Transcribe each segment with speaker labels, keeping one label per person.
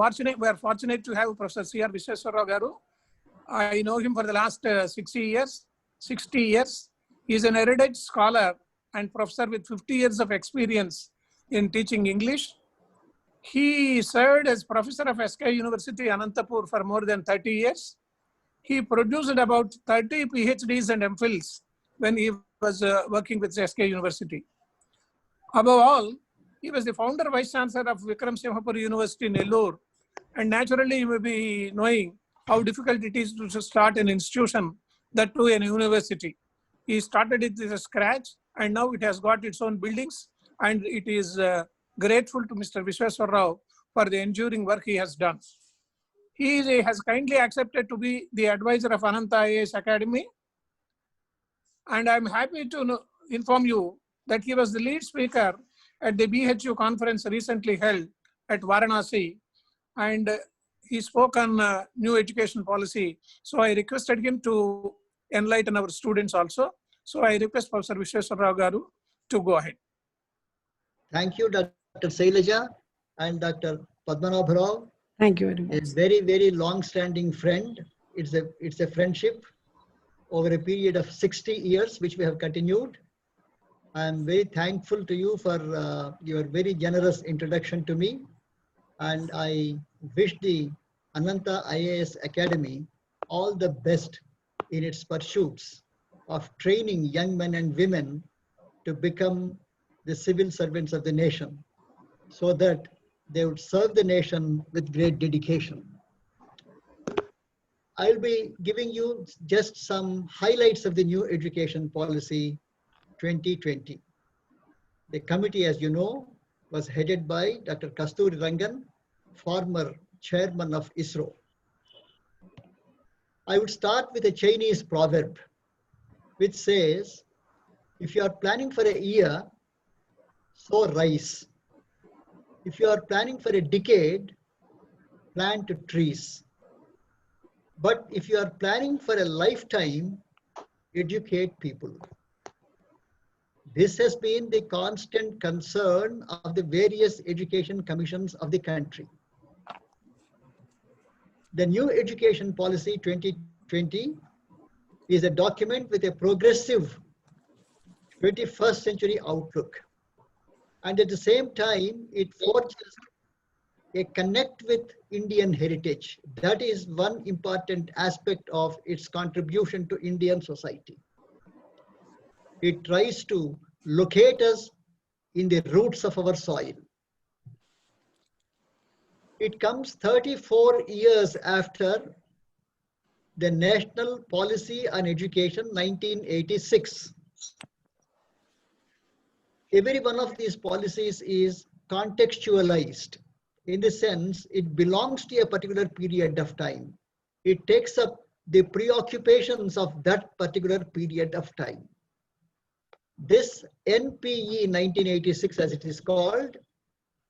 Speaker 1: We are fortunate to have Professor C.R. Vishweswara Garu. I know him for the last 60 years. He is an erudite scholar and professor with 50 years of experience in teaching English. He served as professor of SK University, Anantapur for more than 30 years. He produced about 30 PhDs and MPhils when he was working with SK University. Above all, he was the founder vice chancellor of Vikram Simhapuri University in Nellore. And naturally, you may be knowing how difficult it is to start an institution, that too an university. He started it from scratch, and now it has got its own buildings, and it is grateful to Mr. Vishweswara Rao for the enduring work he has done. He has kindly accepted to be the advisor of Ananta IAS Academy, and I'm happy to inform you that he was the lead speaker at the BHU conference recently held at Varanasi, and he spoke on new education policy. So I requested him to enlighten our students also. So I request Professor Vishweswara Rao Garu to go ahead.
Speaker 2: Thank you, Dr. Sailaja and Dr. Padmanabha Rao.
Speaker 3: Thank you very much.
Speaker 2: A very, very long-standing friend. It's a friendship over a period of 60 years, which we have continued. I am very thankful to you for your very generous introduction to me. And I wish the Ananta IAS Academy all the best in its pursuits of training young men and women to become the civil servants of the nation, so that they would serve the nation with great dedication. I'll be giving you just some highlights of the new education policy 2020. The committee, as you know, was headed by Dr. Kasturi Rangan, former chairman of ISRO. I would start with a Chinese proverb, which says, if you are planning for a year, sow rice. If you are planning for a decade, plant trees. But if you are planning for a lifetime, educate people. This has been the constant concern of the various education commissions of the country. The new education policy 2020 is a document with a progressive 21st century outlook. And at the same time, it forges a connect with Indian heritage. That is one important aspect of its contribution to Indian society. It tries to locate us in the roots of our soil. It comes 34 years after the National Policy on Education 1986. Every one of these policies is contextualized. In the sense, it belongs to a particular period of time. It takes up the preoccupations of that particular period of time. This NPE 1986, as it is called,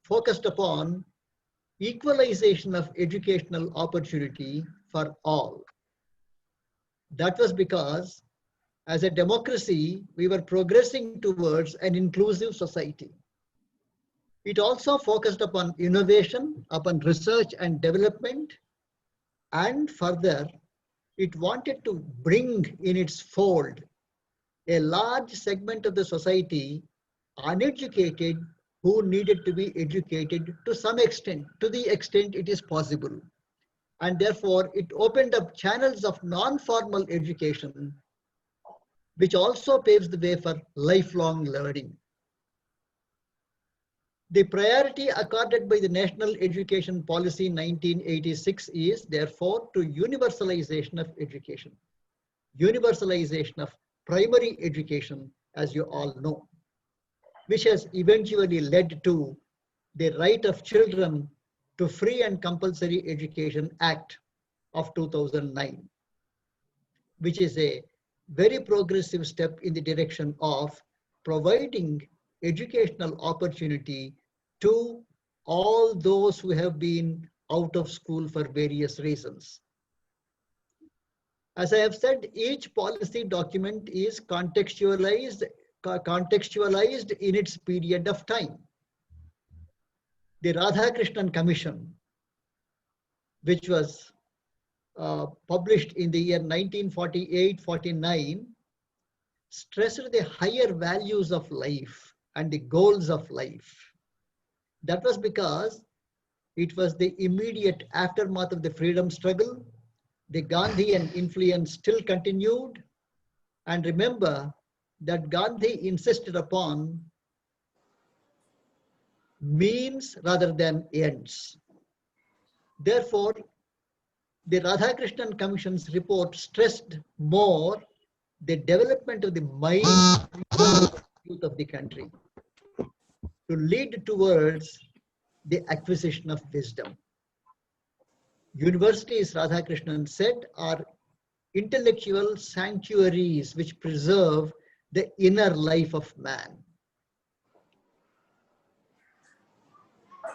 Speaker 2: focused upon equalization of educational opportunity for all. That was because, as a democracy, we were progressing towards an inclusive society. It also focused upon innovation, upon research and development, and further, it wanted to bring in its fold a large segment of the society, uneducated, who needed to be educated to some extent, to the extent it is possible. And therefore, it opened up channels of non-formal education, which also paves the way for lifelong learning. The priority accorded by the National Education Policy 1986 is therefore to universalization of education, universalization of primary education, as you all know, which has eventually led to the Right of Children to Free and Compulsory Education Act of 2009, which is a very progressive step in the direction of providing educational opportunity to all those who have been out of school for various reasons. As I have said, each policy document is contextualized in its period of time. The Radhakrishnan Commission which was published in the year 1948-49, stressed the higher values of life and the goals of life. That was because it was the immediate aftermath of the freedom struggle. The Gandhian influence still continued. And remember that Gandhi insisted upon means rather than ends. Therefore, the Radhakrishnan Commission's report stressed more the development of the mind of the youth of the country to lead towards the acquisition of wisdom. Universities, Radhakrishnan said, are intellectual sanctuaries which preserve the inner life of man.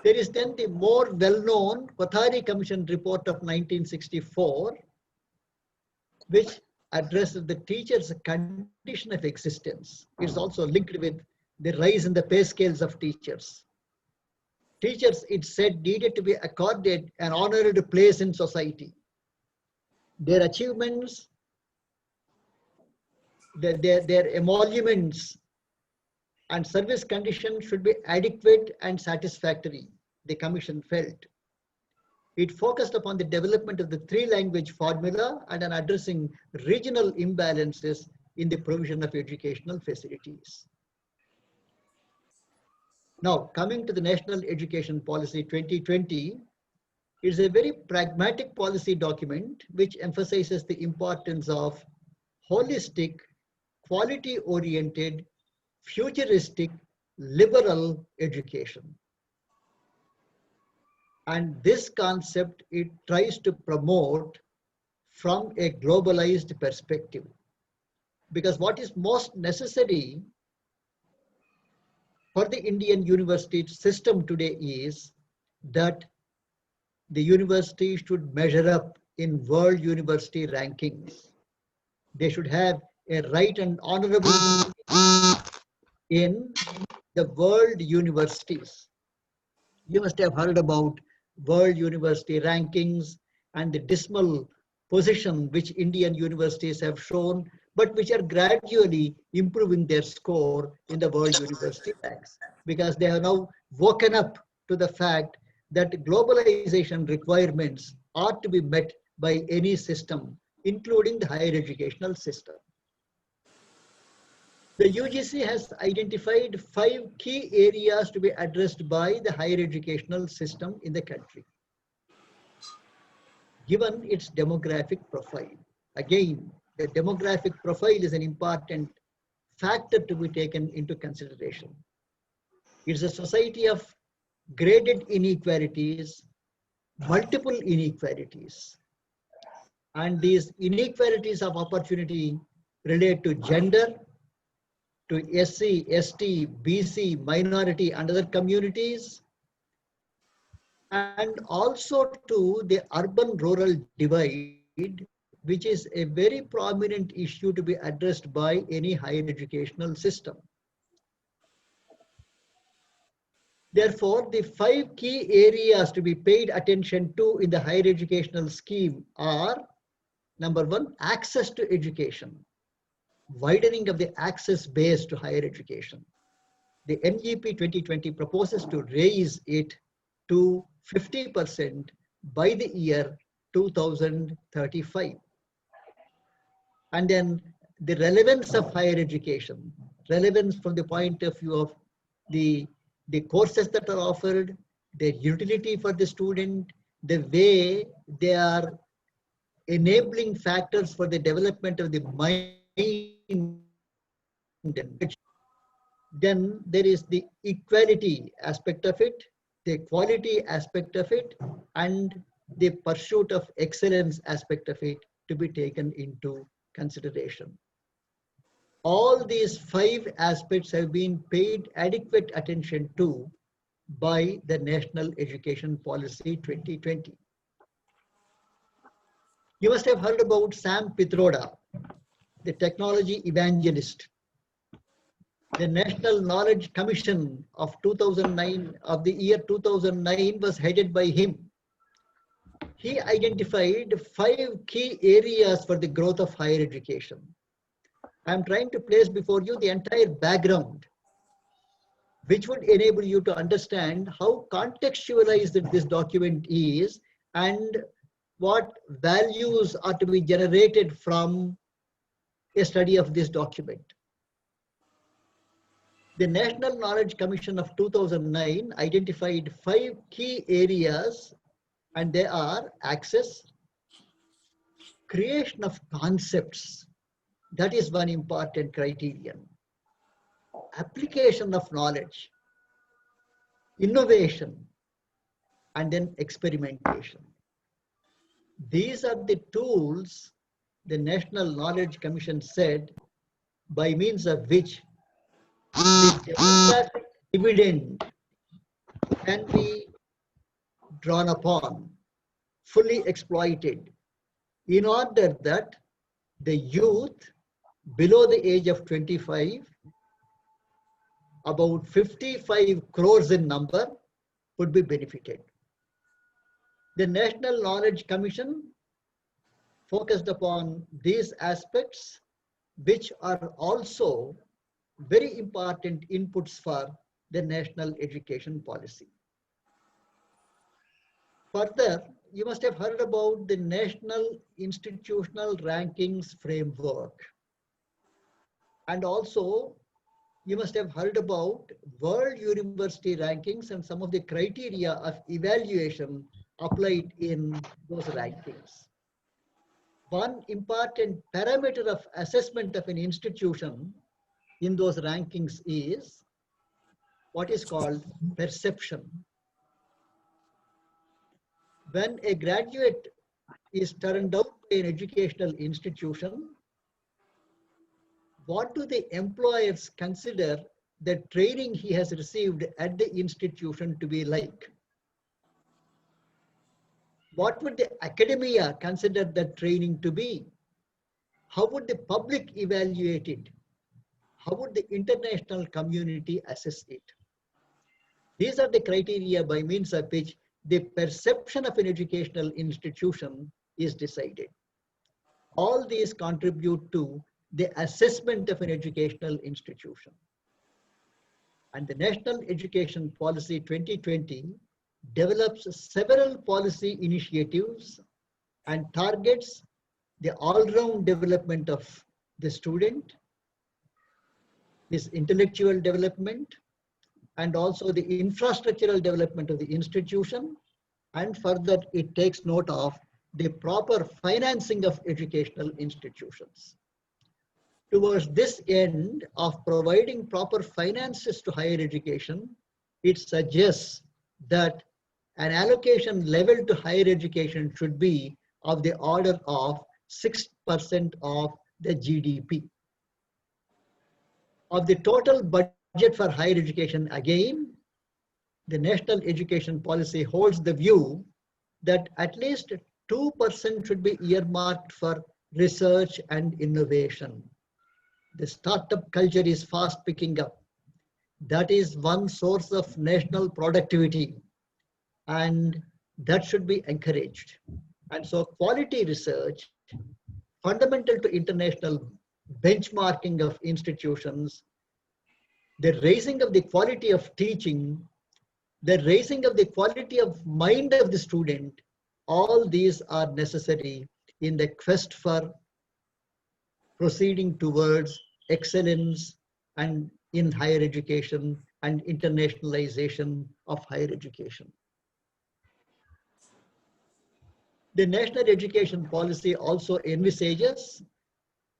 Speaker 2: There is then the more well-known Kothari Commission report of 1964, which addresses the teacher's condition of existence. It's also linked with the rise in the pay scales of teachers. Teachers, it said, needed to be accorded an honored place in society. Their achievements, their emoluments and service conditions should be adequate and satisfactory, the commission felt. It focused upon the development of the three-language formula and on addressing regional imbalances in the provision of educational facilities. Now, coming to the National Education Policy 2020, it's a very pragmatic policy document which emphasizes the importance of holistic, quality-oriented, futuristic, liberal education. And this concept, it tries to promote from a globalized perspective. Because what is most necessary for the Indian university system today is that the university should measure up in world university rankings. They should have a right and honorable in the world universities. You must have heard about world university rankings and the dismal position which Indian universities have shown, but which are gradually improving their score in the world university ranks, because they have now woken up to the fact that globalization requirements are to be met by any system, including the higher educational system. The UGC has identified 5 key areas to be addressed by the higher educational system in the country, given its demographic profile. Again, the demographic profile is an important factor to be taken into consideration. It's a society of graded inequalities, multiple inequalities. And these inequalities of opportunity relate to gender, to SC, ST, BC, minority and other communities, and also to the urban-rural divide, which is a very prominent issue to be addressed by any higher educational system. Therefore, the 5 key areas to be paid attention to in the higher educational scheme are, number 1, access to education. Widening of the access base to higher education. The NEP 2020 proposes to raise it to 50% by the year 2035. And then the relevance of higher education, relevance from the point of view of the courses that are offered, their utility for the student, the way they are enabling factors for the development of the mind. Then there is the equality aspect of it, the quality aspect of it, and the pursuit of excellence aspect of it to be taken into consideration. All these 5 aspects have been paid adequate attention to by the National Education Policy 2020. You must have heard about Sam Pitroda, the technology evangelist. The National Knowledge Commission of 2009, of the year 2009, was headed by him. he identified 5 key areas for the growth of higher education. I'm trying to place before you the entire background, which would enable you to understand how contextualized this document is and what values are to be generated from a study of this document. The National Knowledge Commission of 2009 identified 5 key areas, and they are access, creation of concepts, that is one important criterion, application of knowledge, innovation, and then experimentation. These are the tools the National Knowledge Commission said by means of which the demographic dividend can be drawn upon, fully exploited, in order that the youth below the age of 25, about 55 crores in number, would be benefited. The National Knowledge Commission focused upon these aspects, which are also very important inputs for the national education policy. Further, you must have heard about the National Institutional Rankings Framework. And also, you must have heard about World University Rankings and some of the criteria of evaluation applied in those rankings. One important parameter of assessment of an institution in those rankings is what is called perception. When a graduate is turned out by an educational institution, what do the employers consider the training he has received at the institution to be like? What would the academia consider that training to be? How would the public evaluate it? How would the international community assess it? These are the criteria by means of which the perception of an educational institution is decided. All these contribute to the assessment of an educational institution. And the National Education Policy 2020 develops several policy initiatives and targets the all-round development of the student, his intellectual development, and also the infrastructural development of the institution. And further, it takes note of the proper financing of educational institutions. Towards this end of providing proper finances to higher education, it suggests that an allocation level to higher education should be of the order of 6% of the GDP. Of the total budget for higher education, again, the National Education Policy holds the view that at least 2% should be earmarked for research and innovation. The startup culture is fast picking up. That is one source of national productivity, and that should be encouraged. And so quality research, fundamental to international benchmarking of institutions, the raising of the quality of teaching, the raising of the quality of mind of the student, all these are necessary in the quest for proceeding towards excellence and in higher education and internationalization of higher education. The National Education Policy also envisages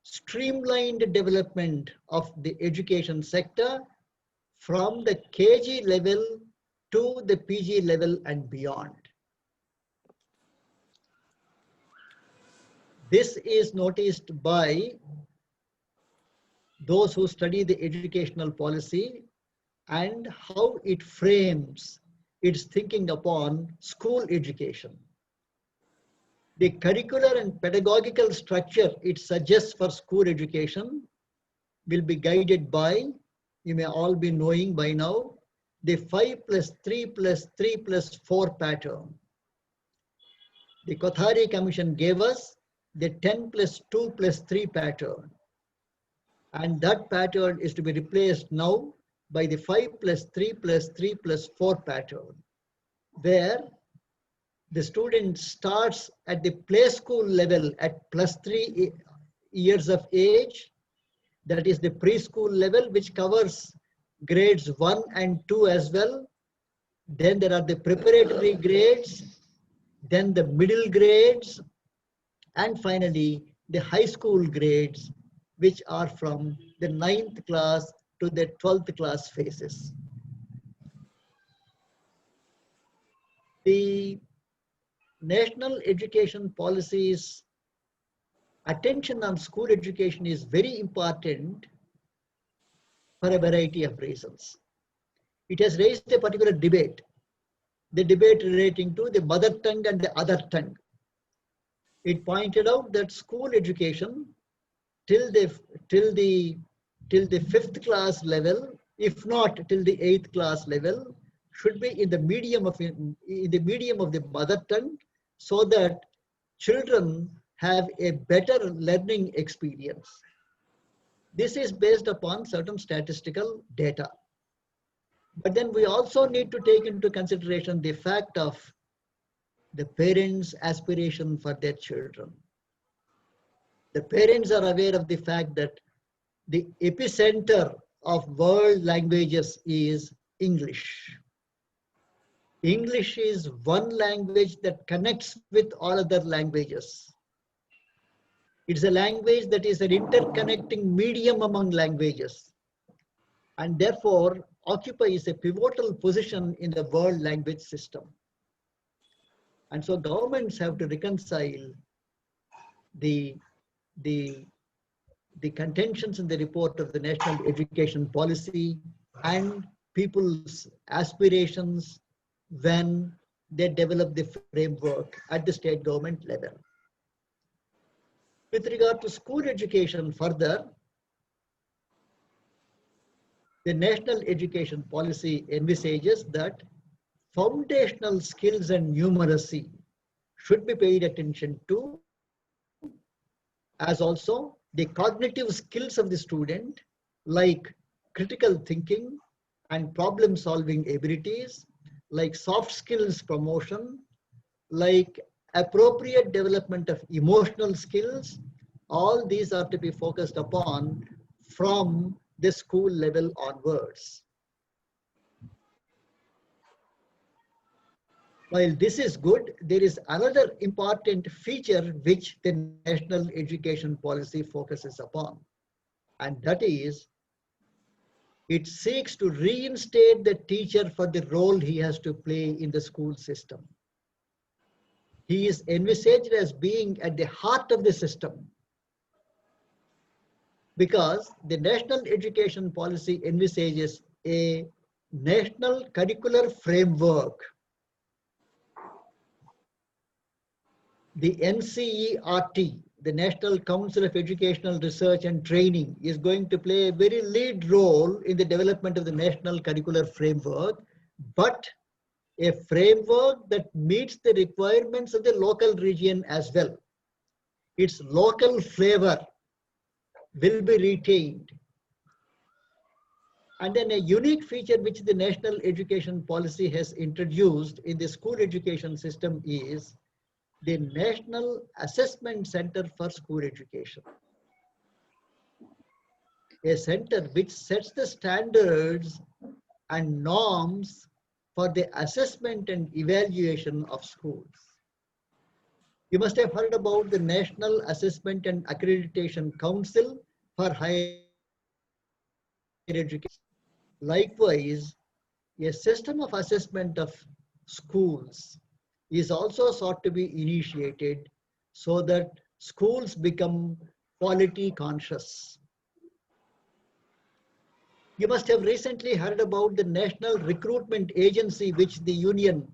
Speaker 2: streamlined development of the education sector from the KG level to the PG level and beyond. This is noticed by those who study the educational policy and how it frames its thinking upon school education. The curricular and pedagogical structure it suggests for school education will be guided by, you may all be knowing by now, the 5+3+3+4 pattern. The Kothari Commission gave us the 10 plus 2 plus 3 pattern. And that pattern is to be replaced now by the 5 plus 3 plus 3 plus 4 pattern, where the student starts at the play school level at plus 3 years of age. That is the preschool level, which covers grades 1 and 2 as well. Then there are the preparatory grades, then the middle grades, and finally the high school grades, which are from the 9th class to the 12th class phases. The National Education Policy's attention on school education is very important for a variety of reasons. It has raised a particular debate, the debate relating to the mother tongue and the other tongue. It pointed out that school education till the 5th class level, if not till the 8th class level, should be in the medium of the mother tongue, so that children have a better learning experience. This is based upon certain statistical data. But then we also need to take into consideration the fact of the parents' aspiration for their children. The parents are aware of the fact that the epicenter of world languages is English. English is one language that connects with all other languages. It's a language that is an interconnecting medium among languages, and therefore occupies a pivotal position in the world language system. And so governments have to reconcile the contentions in the report of the National Education Policy and people's aspirations when they develop the framework at the state government level. With regard to school education further, the National Education Policy envisages that foundational skills and numeracy should be paid attention to, as also the cognitive skills of the student, like critical thinking and problem solving abilities, like soft skills promotion, like appropriate development of emotional skills. All these are to be focused upon from the school level onwards. While this is good, there is another important feature which the National Education Policy focuses upon, and that is it seeks to reinstate the teacher for the role he has to play in the school system. He is envisaged as being at the heart of the system, because the National Education Policy envisages a national curricular framework. The NCERT, the National Council of Educational Research and Training, is going to play a very lead role in the development of the national curricular framework, but a framework that meets the requirements of the local region as well. Its local flavor will be retained. And then a unique feature which the National Education Policy has introduced in the school education system is the National Assessment Center for School Education. A center which sets the standards and norms for the assessment and evaluation of schools. You must have heard about the National Assessment and Accreditation Council for Higher Education. Likewise, a system of assessment of schools is also sought to be initiated so that schools become quality conscious. You must have recently heard about the National Recruitment Agency which the Union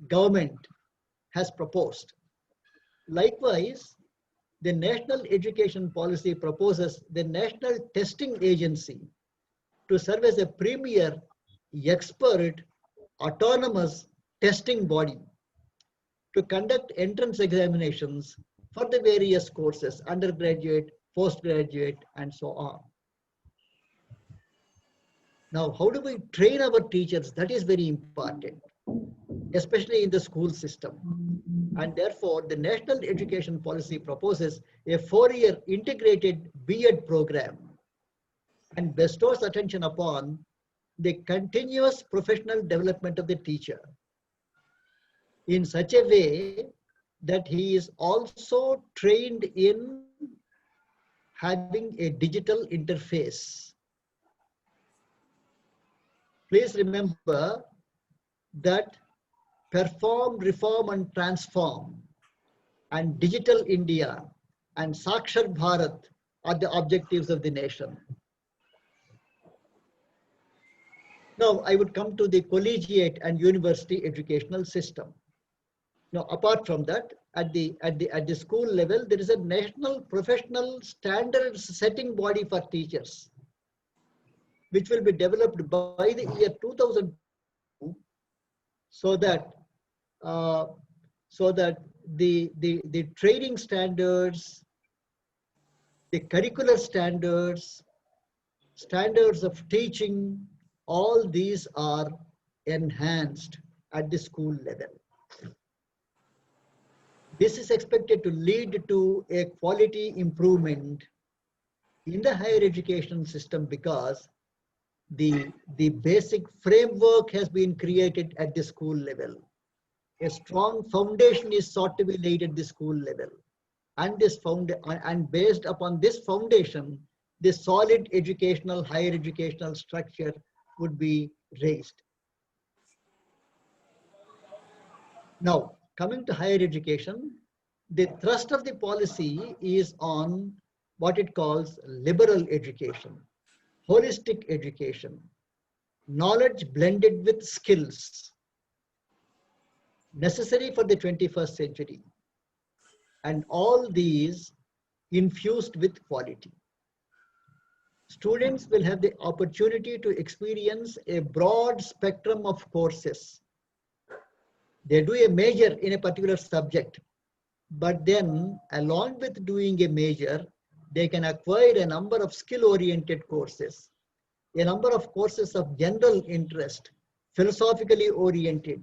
Speaker 2: government has proposed. Likewise, the National Education Policy proposes the National Testing Agency to serve as a premier, expert, autonomous testing body, to conduct entrance examinations for the various courses, undergraduate, postgraduate, and so on. Now, how do we train our teachers? That is very important, especially in the school system. And therefore, the National Education Policy proposes a 4-year integrated B.Ed program and bestows attention upon the continuous professional development of the teacher in such a way that he is also trained in having a digital interface. Please remember that perform, reform, and transform, and Digital India and Sakshar Bharat are the objectives of the nation. Now, I would come to the collegiate and university educational system. Now, apart from that, at the school level, there is a national professional standards setting body for teachers, which will be developed by the year 2002, so that the training standards, the curricular standards, standards of teaching, all these are enhanced at the school level. This is expected to lead to a quality improvement in the higher education system because the basic framework has been created at the school level. A strong foundation is sought to be laid at the school level. And based upon this foundation, the solid educational, higher educational structure would be raised. Now, coming to higher education, the thrust of the policy is on what it calls liberal education, holistic education, knowledge blended with skills, necessary for the 21st century, and all these infused with quality. Students will have the opportunity to experience a broad spectrum of courses. They do a major in a particular subject, but then along with doing a major, they can acquire a number of skill-oriented courses, a number of courses of general interest, philosophically oriented,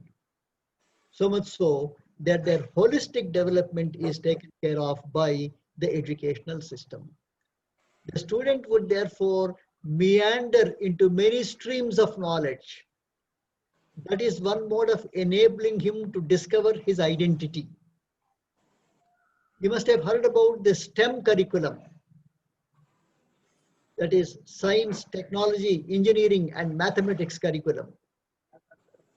Speaker 2: so much so that their holistic development is taken care of by the educational system. The student would therefore meander into many streams of knowledge. That is one mode of enabling him to discover his identity. You must have heard about the STEM curriculum. That is science, technology, engineering, and mathematics curriculum.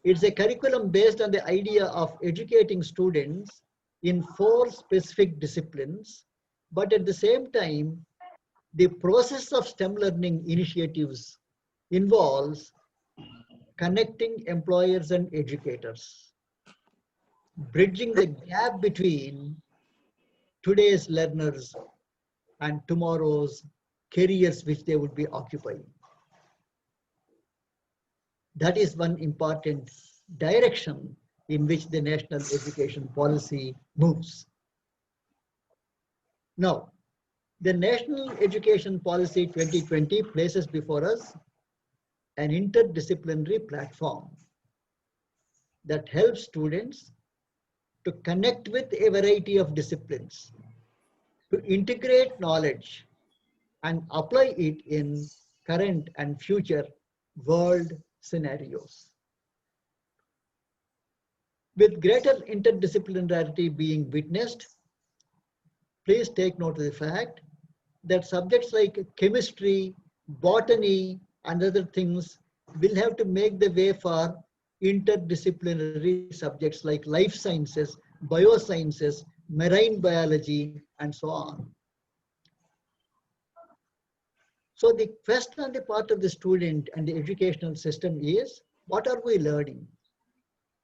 Speaker 2: It's a curriculum based on the idea of educating students in 4 specific disciplines, but at the same time, the process of STEM learning initiatives involves connecting employers and educators, bridging the gap between today's learners and tomorrow's careers which they would be occupying. That is one important direction in which the national education policy moves. Now, the National Education Policy 2020 places before us an interdisciplinary platform that helps students to connect with a variety of disciplines, to integrate knowledge and apply it in current and future world scenarios. With greater interdisciplinarity being witnessed, please take note of the fact that subjects like chemistry, botany, and other things will have to make the way for interdisciplinary subjects like life sciences, biosciences, marine biology, and so on. So the question on the part of the student and the educational system is, what are we learning?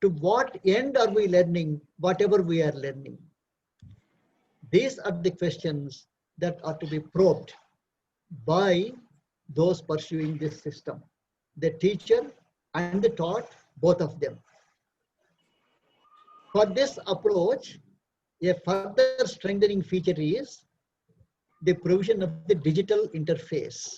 Speaker 2: To what end are we learning whatever we are learning? These are the questions that are to be probed by those pursuing this system, the teacher and the taught, both of them. For this approach, a further strengthening feature is the provision of the digital interface.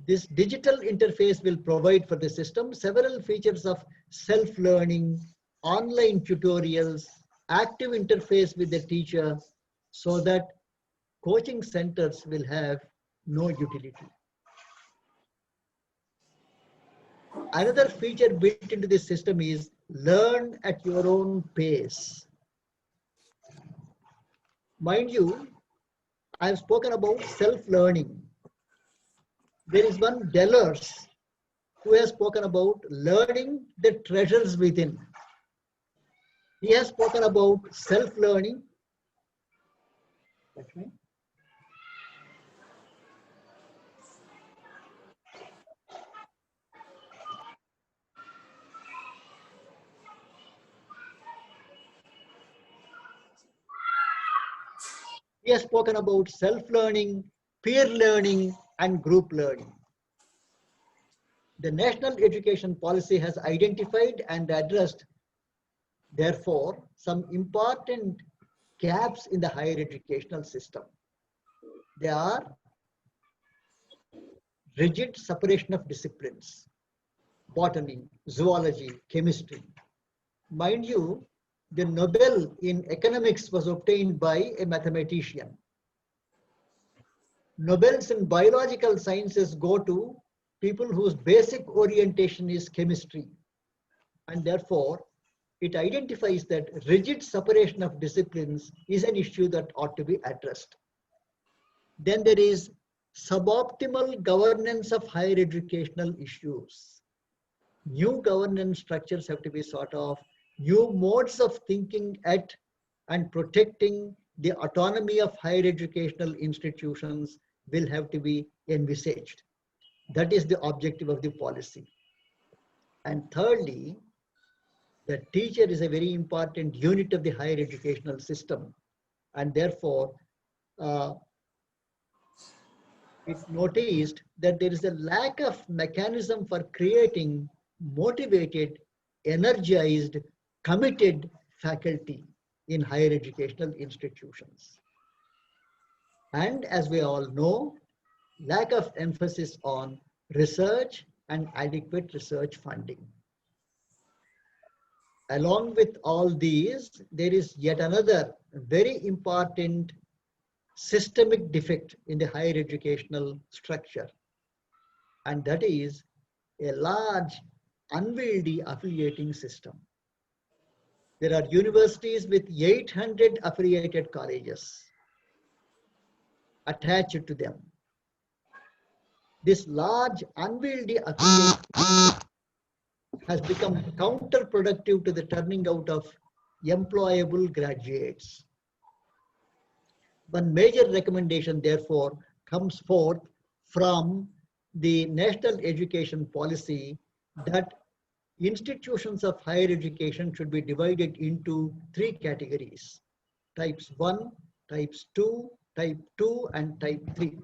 Speaker 2: This digital interface will provide for the system several features of self-learning, online tutorials, active interface with the teacher, so that coaching centers will have no utility. Another feature built into this system is learn at your own pace. Mind you, I have spoken about self-learning. There is one Delors who has spoken about learning the treasures within. He has spoken about self-learning. He has spoken about self-learning, peer learning, and group learning. The National Education Policy has identified and addressed, therefore, some important gaps in the higher educational system. They are rigid separation of disciplines, botany, zoology, chemistry. Mind you, the Nobel in economics was obtained by a mathematician. Nobels in biological sciences go to people whose basic orientation is chemistry. And therefore, it identifies that rigid separation of disciplines is an issue that ought to be addressed. Then there is suboptimal governance of higher educational issues. New governance structures have to be sort of, new modes of thinking at and protecting the autonomy of higher educational institutions will have to be envisaged. That is the objective of the policy. And thirdly, the teacher is a very important unit of the higher educational system, and therefore it noticed that there is a lack of mechanism for creating motivated, energized, committed faculty in higher educational institutions. And as we all know, lack of emphasis on research and adequate research funding. Along with all these, there is yet another very important systemic defect in the higher educational structure, and that is a large unwieldy affiliating system. There are universities with 800 affiliated colleges attached to them. This large unwieldy affiliation has become counterproductive to the turning out of employable graduates. One major recommendation, therefore, comes forth from the National Education Policy that institutions of higher education should be divided into 3 categories: types 1, types 2, type 2, and type 3.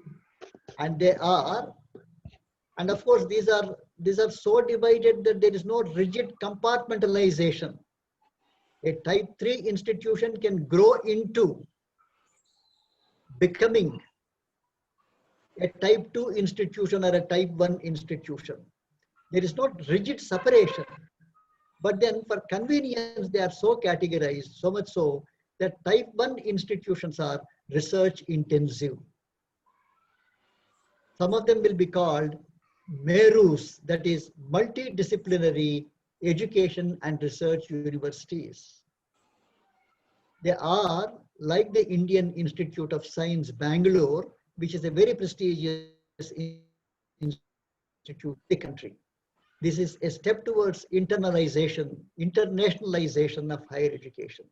Speaker 2: And they are, and of course, these are so divided that there is no rigid compartmentalization. A type 3 institution can grow into becoming a type 2 institution or a type 1 institution. There is not rigid separation, but then for convenience, they are so categorized, so much so that type 1 institutions are research intensive. Some of them will be called MERUs, that is multidisciplinary education and research universities. They are like the Indian Institute of Science, Bangalore, which is a very prestigious institute in the country. This is a step towards internationalization of higher education.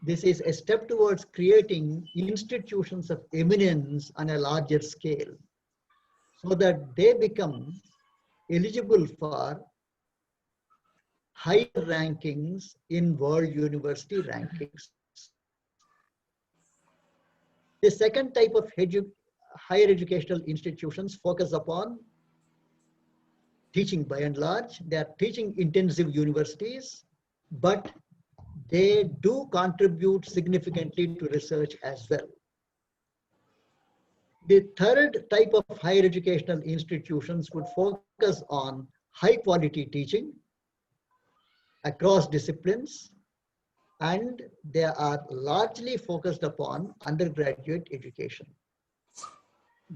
Speaker 2: This is a step towards creating institutions of eminence on a larger scale, so that they become eligible for higher rankings in world university rankings. The second type of higher educational institutions focus upon teaching by and large. They are teaching intensive universities. but they do contribute significantly to research as well. The third type of higher educational institutions would focus on high quality teaching across disciplines, and they are largely focused upon undergraduate education.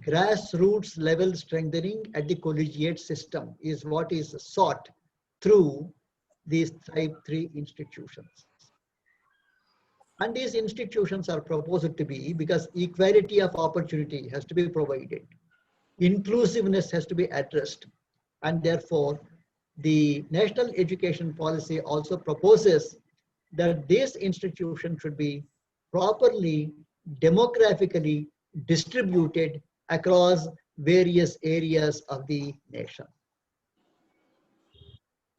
Speaker 2: Grassroots level strengthening at the collegiate system is what is sought through these type 3 institutions. And these institutions are proposed to be, because equality of opportunity has to be provided, inclusiveness has to be addressed, and therefore the national education policy also proposes that this institution should be properly demographically distributed across various areas of the nation.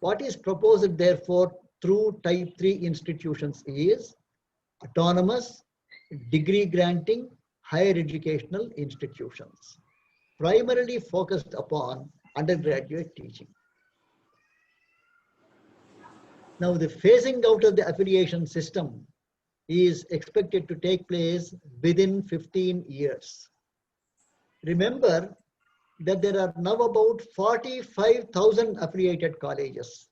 Speaker 2: What is proposed therefore through type 3 institutions is autonomous degree granting higher educational institutions, primarily focused upon undergraduate teaching. Now, the phasing out of the affiliation system is expected to take place within 15 years. Remember that there are now about 45,000 affiliated colleges,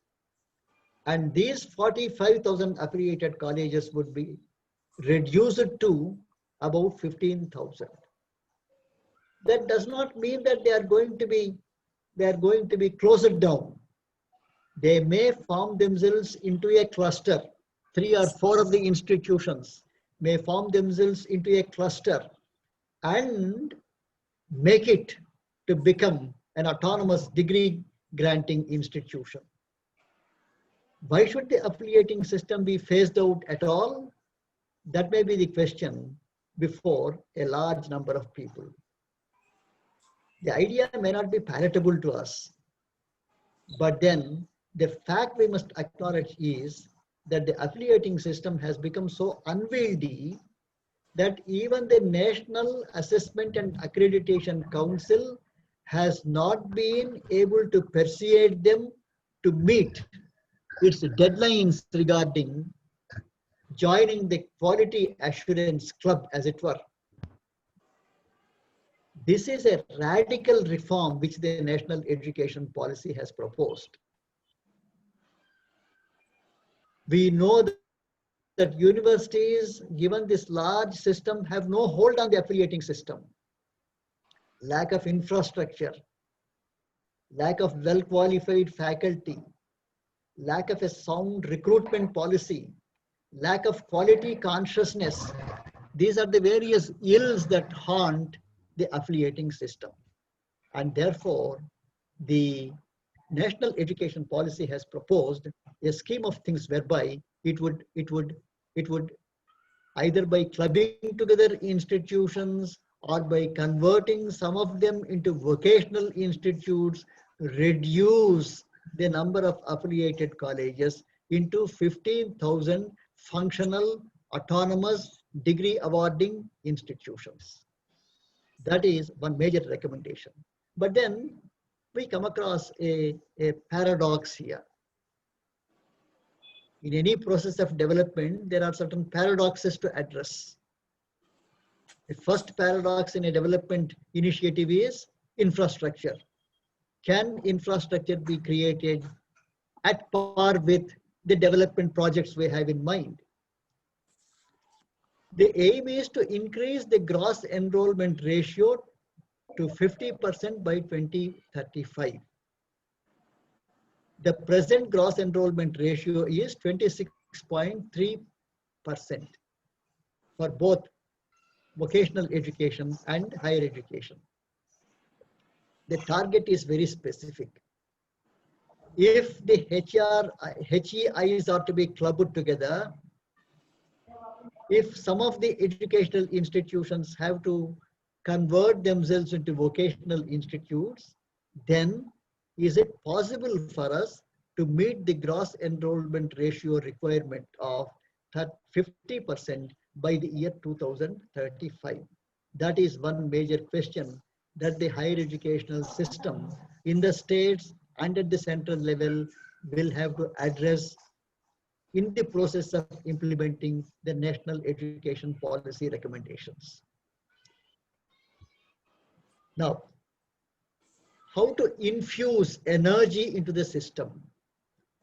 Speaker 2: and these 45,000 affiliated colleges would be reduced to about 15,000. That does not mean that they are going to be closed down. They may form themselves into a cluster. 3 or 4 of the institutions may form themselves into a cluster and make it to become an autonomous degree granting institution. Why should the affiliating system be phased out at all? That may be the question before a large number of people. The idea may not be palatable to us, but then the fact we must acknowledge is that the affiliating system has become so unwieldy that even the National Assessment and Accreditation Council has not been able to persuade them to meet its deadlines regarding joining the quality assurance club, as it were. This is a radical reform which the national education policy has proposed. We know that universities, given this large system, have no hold on the affiliating system. Lack of infrastructure, lack of well-qualified faculty, lack of a sound recruitment policy, lack of quality consciousness. These are the various ills that haunt the affiliating system. And therefore, the national education policy has proposed a scheme of things whereby it would either by clubbing together institutions or by converting some of them into vocational institutes, reduce the number of affiliated colleges into 15,000 functional, autonomous, degree awarding institutions. That is one major recommendation. But then we come across a paradox here. In any process of development, there are certain paradoxes to address. The first paradox in a development initiative is infrastructure. Can infrastructure be created at par with the development projects we have in mind? The aim is to increase the gross enrollment ratio to 50% by 2035. The present gross enrollment ratio is 26.3% for both vocational education and higher education. The target is very specific. If the HEIs are to be clubbed together, if some of the educational institutions have to convert themselves into vocational institutes, then is it possible for us to meet the gross enrollment ratio requirement of 50% by the year 2035? That is one major question that the higher educational system in the states and at the central level will have to address in the process of implementing the national education policy recommendations. Now, how to infuse energy into the system,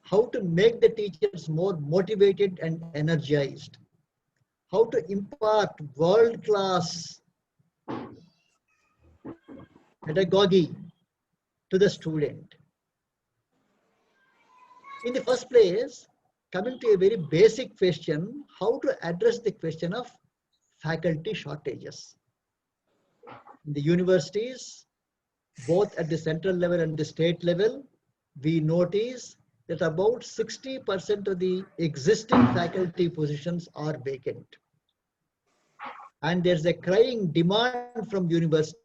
Speaker 2: how to make the teachers more motivated and energized, how to impart world-class pedagogy to the student. In the first place, coming to a very basic question, how to address the question of faculty shortages. In the universities, both at the central level and the state level, we notice that about 60% of the existing faculty positions are vacant. And there's a crying demand from universities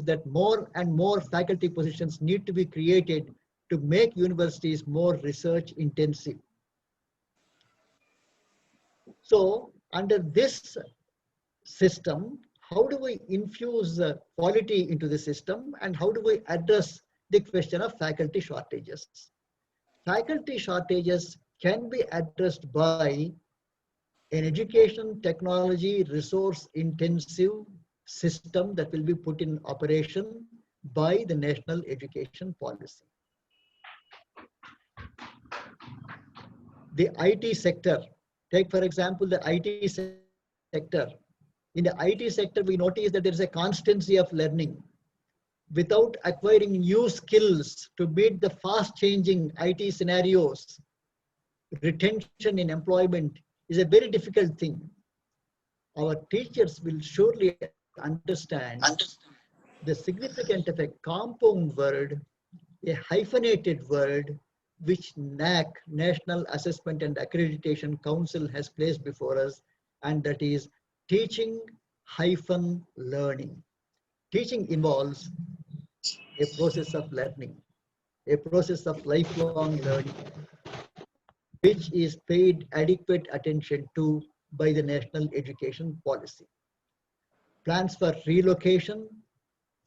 Speaker 2: that more and more faculty positions need to be created to make universities more research intensive. So under this system, how do we infuse quality into the system, and how do we address the question of faculty shortages? Faculty shortages can be addressed by an education technology resource intensive system that will be put in operation by the national education policy. The IT sector, take for example the IT sector. In the IT sector, we notice that there is a constancy of learning. Without acquiring new skills to meet the fast changing IT scenarios, retention in employment is a very difficult thing. Our teachers will surely understand the significance of a compound word, a hyphenated word, which NAAC, National Assessment and Accreditation Council, has placed before us, and that is teaching hyphen learning. Teaching involves a process of learning, a process of lifelong learning, which is paid adequate attention to by the national education policy. Plans for relocation,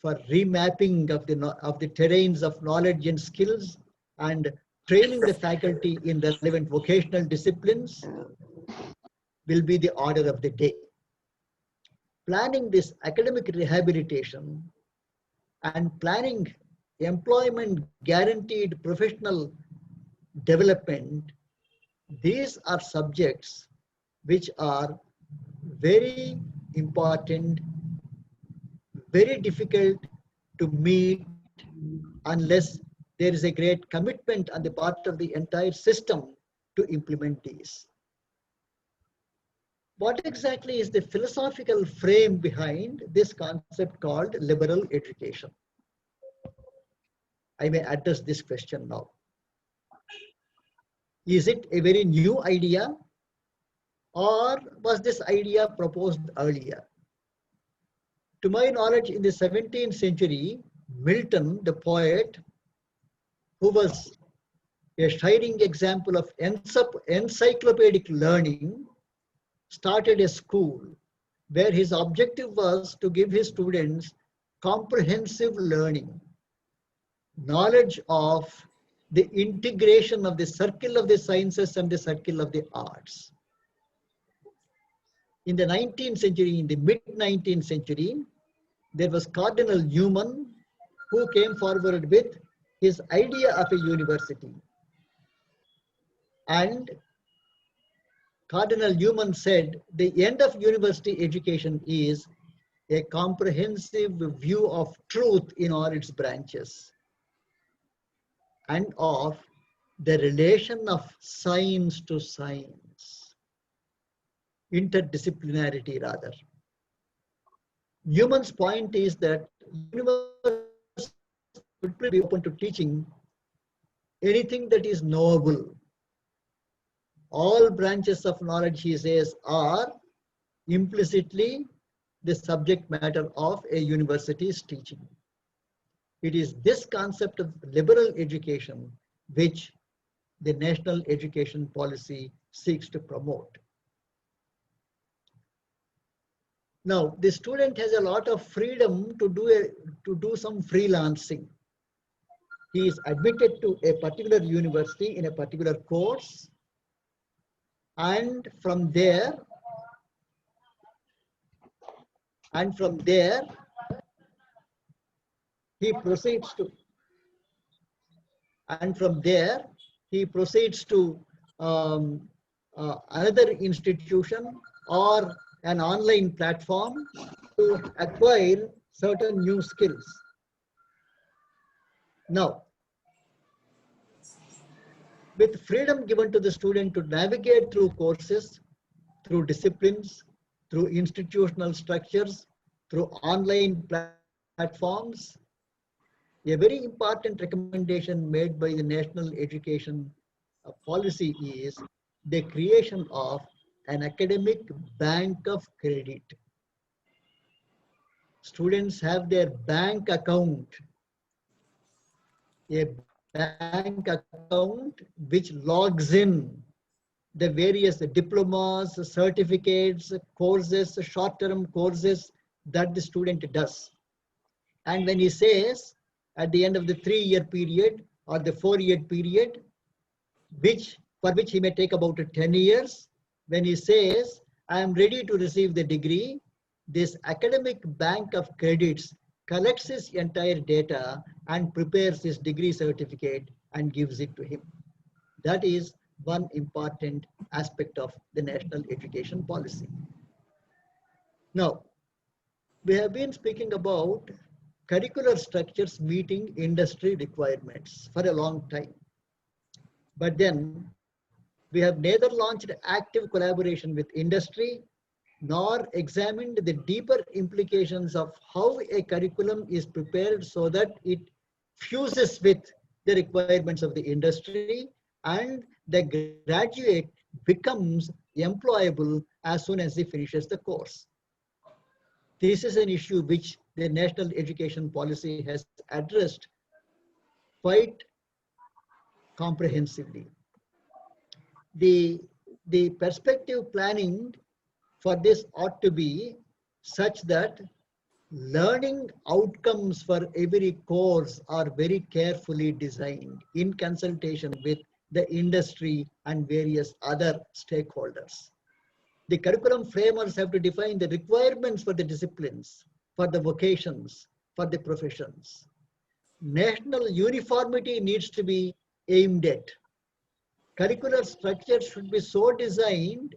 Speaker 2: for remapping of the terrains of knowledge and skills, and training the faculty in relevant vocational disciplines will be the order of the day. Planning this academic rehabilitation and planning employment guaranteed professional development, these are subjects which are very important, very difficult to meet unless there is a great commitment on the part of the entire system to implement these. What exactly is the philosophical frame behind this concept called liberal education? I may address this question now. Is it a very new idea, or was this idea proposed earlier? To my knowledge, in the 17th century, Milton, the poet, who was a shining example of encyclopedic learning, started a school where his objective was to give his students comprehensive learning, knowledge of the integration of the circle of the sciences and the circle of the arts. In the 19th century, in the mid-19th century, there was Cardinal Newman, who came forward with his idea of a university. And Cardinal Newman said, the end of university education is a comprehensive view of truth in all its branches and of the relation of science to science, interdisciplinarity rather. Newman's point is that university should be open to teaching anything that is knowable. All branches of knowledge, he says, are implicitly the subject matter of a university's teaching. It is this concept of liberal education which the national education policy seeks to promote. Now, the student has a lot of freedom to do some freelancing. He is admitted to a particular university in a particular course. and from there, he proceeds to, um, another institution or an online platform to acquire certain new skills. Now, with freedom given to the student to navigate through courses, through disciplines, through institutional structures, through online platforms, a very important recommendation made by the National Education Policy is the creation of an academic bank of credit. Students have their bank account, a bank account which logs in the various diplomas, certificates, courses, short-term courses that the student does. And when he says at the end of the 3-year period or the 4-year period, for which he may take about 10 years, when he says, I am ready to receive the degree, this academic bank of credits collects his entire data and prepares his degree certificate and gives it to him. That is one important aspect of the national education policy. Now, we have been speaking about curricular structures meeting industry requirements for a long time. But then we have neither launched active collaboration with industry nor examined the deeper implications of how a curriculum is prepared so that it fuses with the requirements of the industry and the graduate becomes employable as soon as he finishes the course. This is an issue which the National Education Policy has addressed quite comprehensively. The perspective planning for this ought to be such that learning outcomes for every course are very carefully designed in consultation with the industry and various other stakeholders. The curriculum framers have to define the requirements for the disciplines, for the vocations, for the professions. National uniformity needs to be aimed at. Curricular structure should be so designed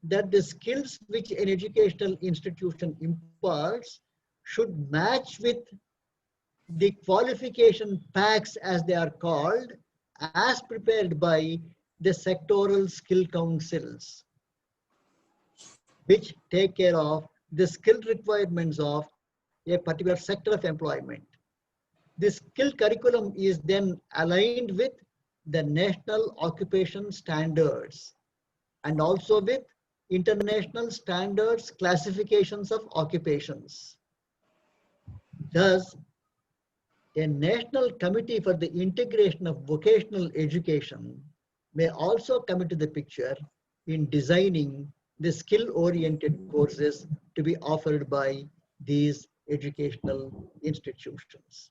Speaker 2: that the skills which an educational institution imparts should match with the qualification packs, as they are called, as prepared by the sectoral skill councils, which take care of the skill requirements of a particular sector of employment. This skill curriculum is then aligned with the national occupation standards and also with international standards classifications of occupations. Thus, a national committee for the integration of vocational education may also come into the picture in designing the skill-oriented courses to be offered by these educational institutions.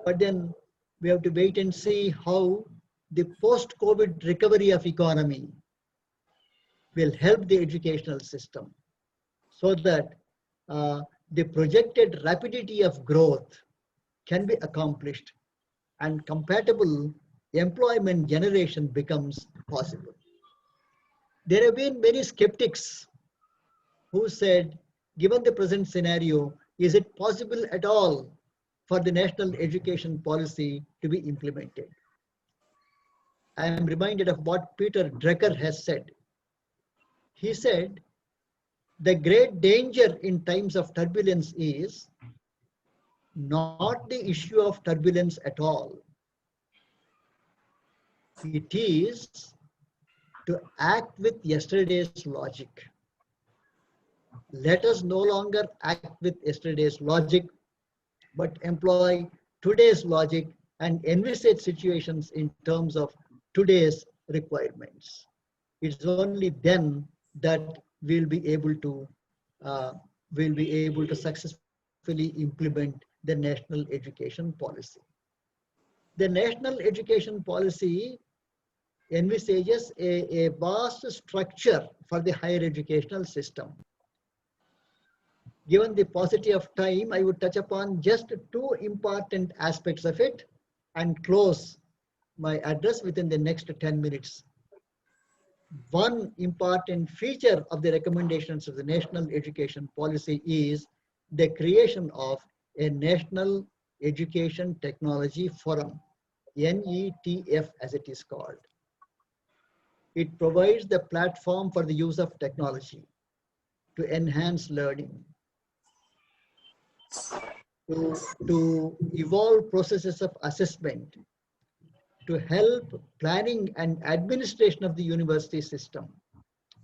Speaker 2: But then we have to wait and see how the post-COVID recovery of economy will help the educational system so that the projected rapidity of growth can be accomplished and compatible employment generation becomes possible. There have been many skeptics who said, given the present scenario, is it possible at all for the national education policy to be implemented? I am reminded of what Peter Drucker has said. He said, the great danger in times of turbulence is not the issue of turbulence at all. It is to act with yesterday's logic. Let us no longer act with yesterday's logic, but employ today's logic and envisage situations in terms of today's requirements. It's only then that we'll be able to successfully implement the national education policy. The national education policy envisages a vast structure for the higher educational system. Given the paucity of time, I would touch upon just two important aspects of it and close my address within the next 10 minutes. One important feature of the recommendations of the National Education Policy is the creation of a National Education Technology Forum, NETF as it is called. It provides the platform for the use of technology to enhance learning, to evolve processes of assessment, to help planning and administration of the university system,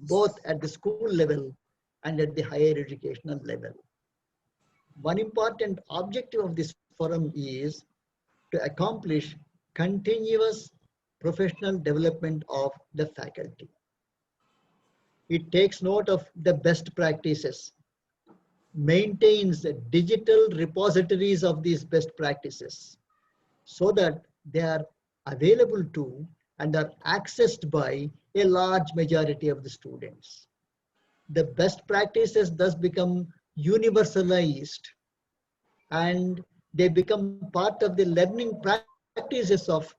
Speaker 2: both at the school level and at the higher educational level. One important objective of this forum is to accomplish continuous professional development of the faculty. It takes note of the best practices, maintains digital repositories of these best practices so that they are available to and are accessed by a large majority of the students. The best practices thus become universalized and they become part of the learning practices of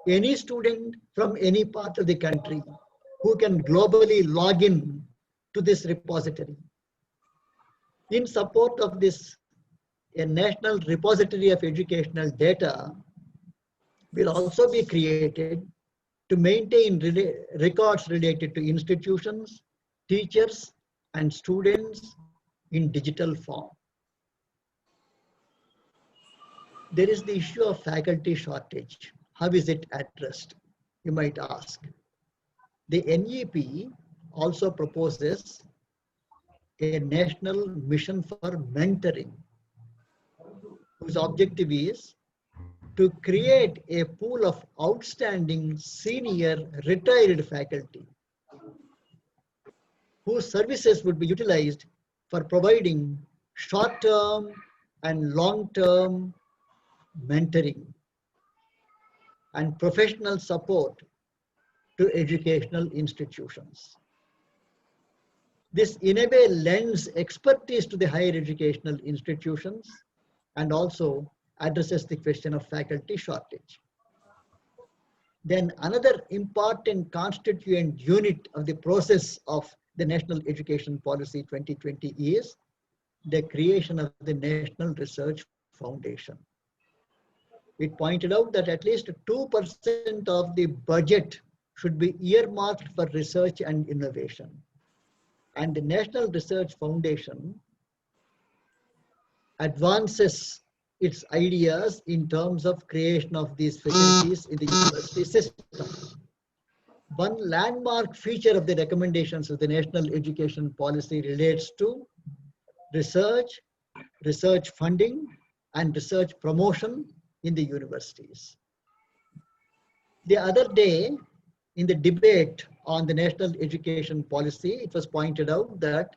Speaker 2: any student from any part of the country who can globally log in to this repository. In support of this, a national repository of educational data will also be created to maintain records related to institutions, teachers, and students in digital form. There is the issue of faculty shortage. How is it addressed? You might ask. The NEP also proposes a national mission for mentoring, whose objective is to create a pool of outstanding senior retired faculty whose services would be utilized for providing short-term and long-term mentoring and professional support to educational institutions. This in a way lends expertise to the higher educational institutions and also addresses the question of faculty shortage. Then another important constituent unit of the process of the National Education Policy 2020 is the creation of the National Research Foundation. It pointed out that at least 2% of the budget should be earmarked for research and innovation. And the National Research Foundation advances its ideas in terms of creation of these facilities in the university system. One landmark feature of the recommendations of the National Education Policy relates to research, research funding, and research promotion in the universities. The other day, in the debate on the National Education Policy, it was pointed out that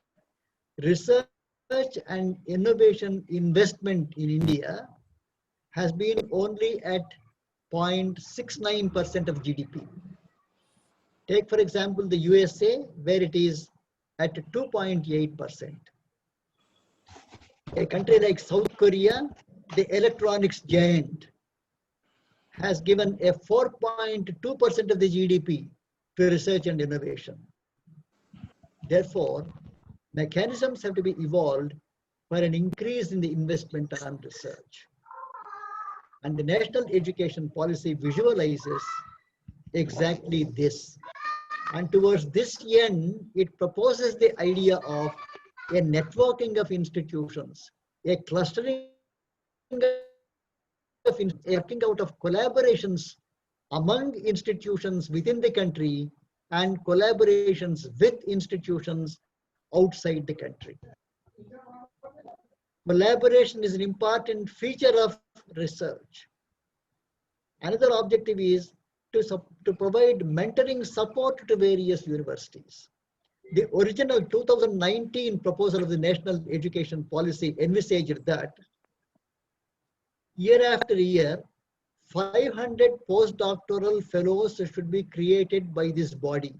Speaker 2: research and innovation investment in India has been only at 0.69% of GDP. Take, for example, the USA, where it is at 2.8%. A country like South Korea, the electronics giant, has given a 4.2% of the GDP to research and innovation. Therefore, mechanisms have to be evolved for an increase in the investment on research. And the National Education Policy visualizes exactly this. And towards this end, it proposes the idea of a networking of institutions, a clustering of working out of collaborations among institutions within the country and collaborations with institutions outside the country. Collaboration is an important feature of research. Another objective is to provide mentoring support to various universities. The original 2019 proposal of the National Education Policy envisaged that year after year, 500 postdoctoral fellows should be created by this body.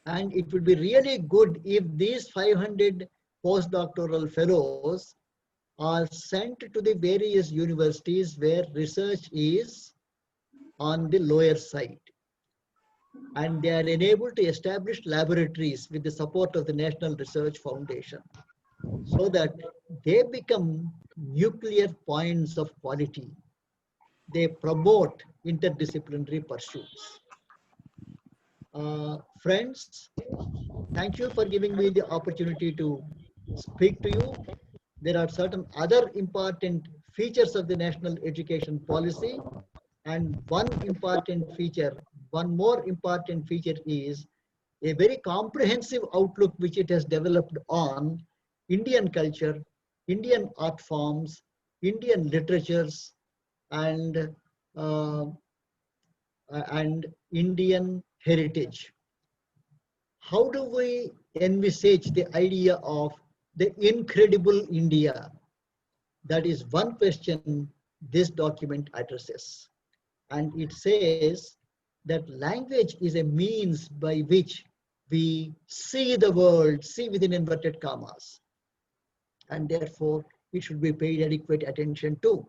Speaker 2: And it would be really good if these 500 postdoctoral fellows are sent to the various universities where research is on the lower side. And they are enabled to establish laboratories with the support of the National Research Foundation, so that they become nuclear points of quality. They promote interdisciplinary pursuits. Friends, thank you for giving me the opportunity to speak to you. There are certain other important features of the national education policy, and one more important feature is a very comprehensive outlook which it has developed on Indian culture, Indian art forms, Indian literatures, and Indian heritage. How do we envisage the idea of the incredible India? That is one question this document addresses. And it says that language is a means by which we see the world, see within inverted commas. And therefore, it should be paid adequate attention to.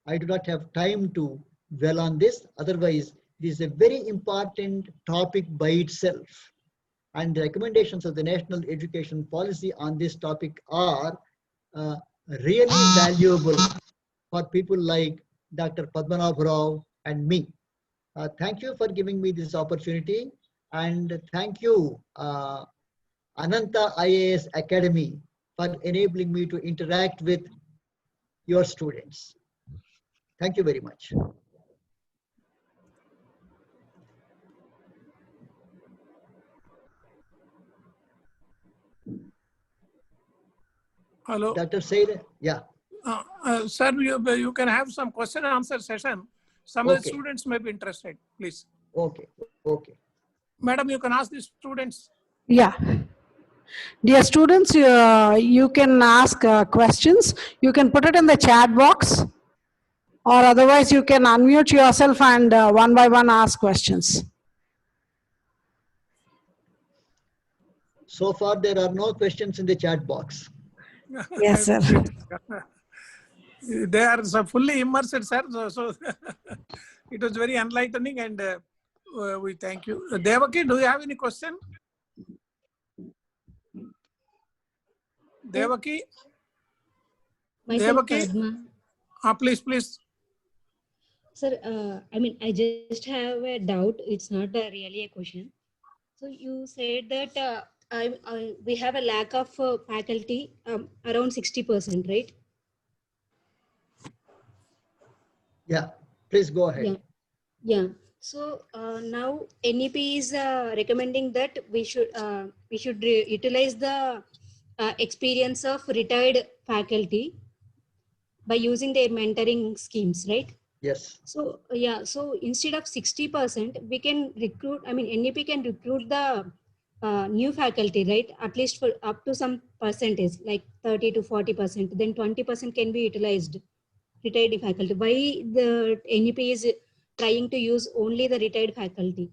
Speaker 2: I do not have time to dwell on this. Otherwise, this is a very important topic by itself. And the recommendations of the National Education Policy on this topic are really valuable for people like Dr. Padmanabh Rao and me. Thank you for giving me this opportunity. And thank you, Ananta IAS Academy, for enabling me to interact with your students. Thank you very much.
Speaker 1: Hello.
Speaker 2: Dr. Said, yeah.
Speaker 1: Sir, you can have some question and answer session. Some of the students may be interested, please.
Speaker 2: Okay, okay.
Speaker 1: Madam, you can ask the students.
Speaker 3: Yeah. Dear students, you can ask questions. You can put it in the chat box, or otherwise you can unmute yourself and one by one ask questions.
Speaker 2: So far, there are no questions in the chat box.
Speaker 3: Yes, sir.
Speaker 1: They are fully immersed, sir. So it was very enlightening, and we thank you. Devaki, do you have any question? Devaki?
Speaker 4: Myself,
Speaker 1: Devaki?
Speaker 4: Padma.
Speaker 1: Please.
Speaker 4: Sir, I mean, I just have a doubt. It's not really a question. So you said that we have a lack of faculty around 60%, right?
Speaker 2: Yeah, please go ahead.
Speaker 4: Yeah. So now NEP is recommending that we should utilize the experience of retired faculty by using their mentoring schemes, right?
Speaker 2: Yes.
Speaker 4: So yeah, so instead of 60%, we can recruit. I mean, NEP can recruit the new faculty, right? At least for up to some percentage, like 30 to 40%. Then 20% can be utilized, retired faculty. Why the NEP is trying to use only the retired faculty?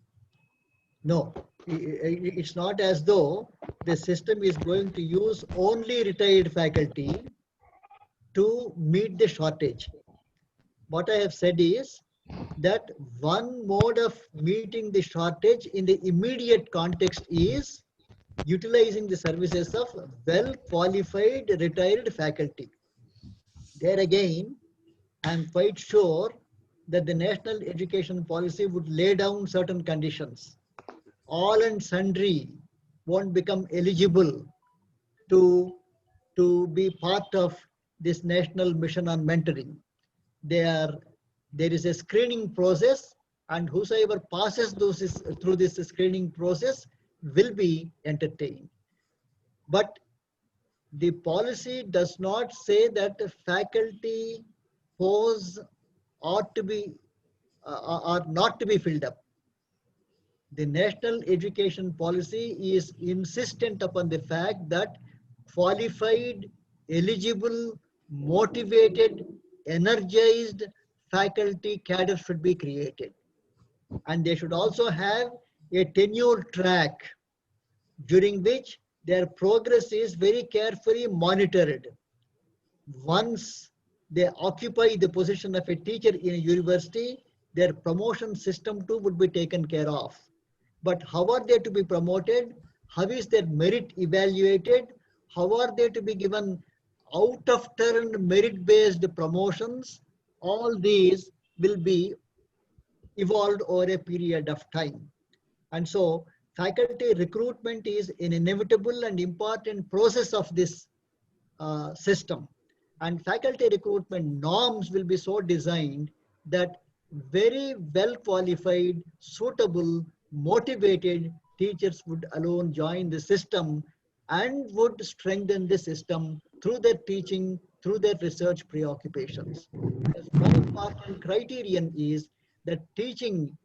Speaker 2: No, it's not as though the system is going to use only retired faculty to meet the shortage. What I have said is that one mode of meeting the shortage in the immediate context is utilizing the services of well-qualified retired faculty. There again, I'm quite sure that the national education policy would lay down certain conditions. All and sundry won't become eligible to be part of this national mission on mentoring. There is a screening process, and whosoever passes through this screening process will be entertained. But the policy does not say that the faculty posts ought to be are not to be filled up. The national education policy is insistent upon the fact that qualified, eligible, motivated, energized faculty cadre should be created. And they should also have a tenure track during which their progress is very carefully monitored. Once they occupy the position of a teacher in a university, their promotion system too would be taken care of. But how are they to be promoted? How is their merit evaluated? How are they to be given out of turn merit-based promotions? All these will be evolved over a period of time. And so faculty recruitment is an inevitable and important process of this system. And faculty recruitment norms will be so designed that very well qualified, suitable, motivated teachers would alone join the system and would strengthen the system through their teaching, through their research preoccupations. One important criterion is that teaching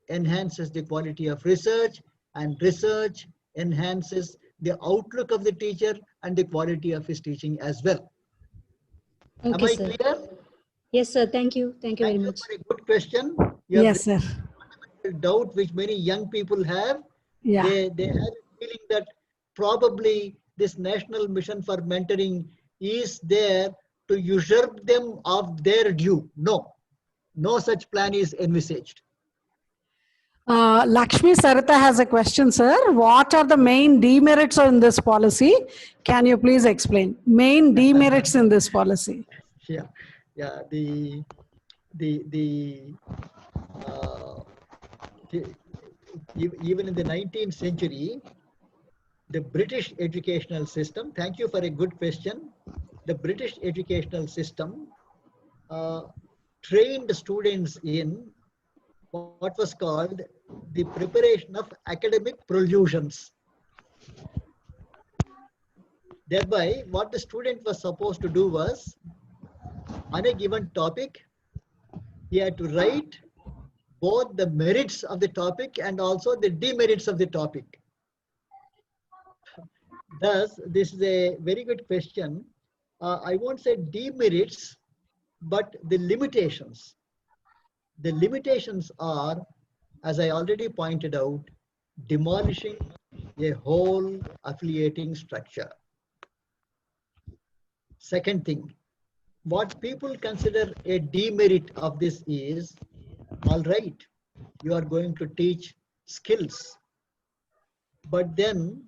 Speaker 2: enhances the quality of research, and research enhances the outlook of the teacher and the quality of his teaching as well. Am
Speaker 4: Okay,
Speaker 2: I
Speaker 4: sir.
Speaker 2: clear?
Speaker 4: Yes, sir. Thank you. Thank you very
Speaker 2: Thank you
Speaker 4: much.
Speaker 2: for a good question. You have
Speaker 3: Yes, sir.
Speaker 2: a doubt which many young people have.
Speaker 3: Yeah.
Speaker 2: They have a feeling that probably this national mission for mentoring is there to usurp them of their due. No, no such plan is envisaged.
Speaker 3: Lakshmi Sarita has a question, sir. What are the main demerits in this policy? Can you please explain? Main demerits in this policy.
Speaker 2: Yeah, yeah. Uh, even in the 19th century, the British educational system, thank you for a good question. The British educational system trained students in what was called the preparation of academic prolusions. Thereby, what the student was supposed to do was, on a given topic, he had to write both the merits of the topic and also the demerits of the topic. Thus, this is a very good question. I won't say demerits, but the limitations. The limitations are, as I already pointed out, demolishing a whole affiliating structure. Second thing, what people consider a demerit of this is, all right, you are going to teach skills, but then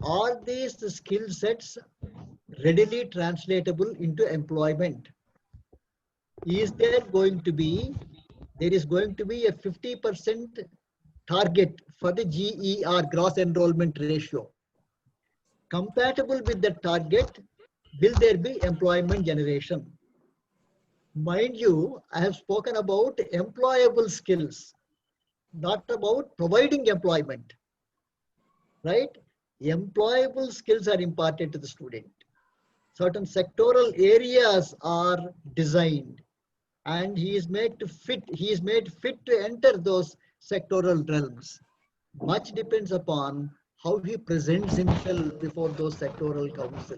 Speaker 2: are these the skill sets readily translatable into employment? Is there going to be, there is going to be a 50% target for the GER, gross enrollment ratio. Compatible with the target, will there be employment generation? Mind you, I have spoken about employable skills, not about providing employment, right? Employable skills are imparted to the student. Certain sectoral areas are designed and he is made fit to enter those sectoral realms. Much depends upon how he presents himself before those sectoral council,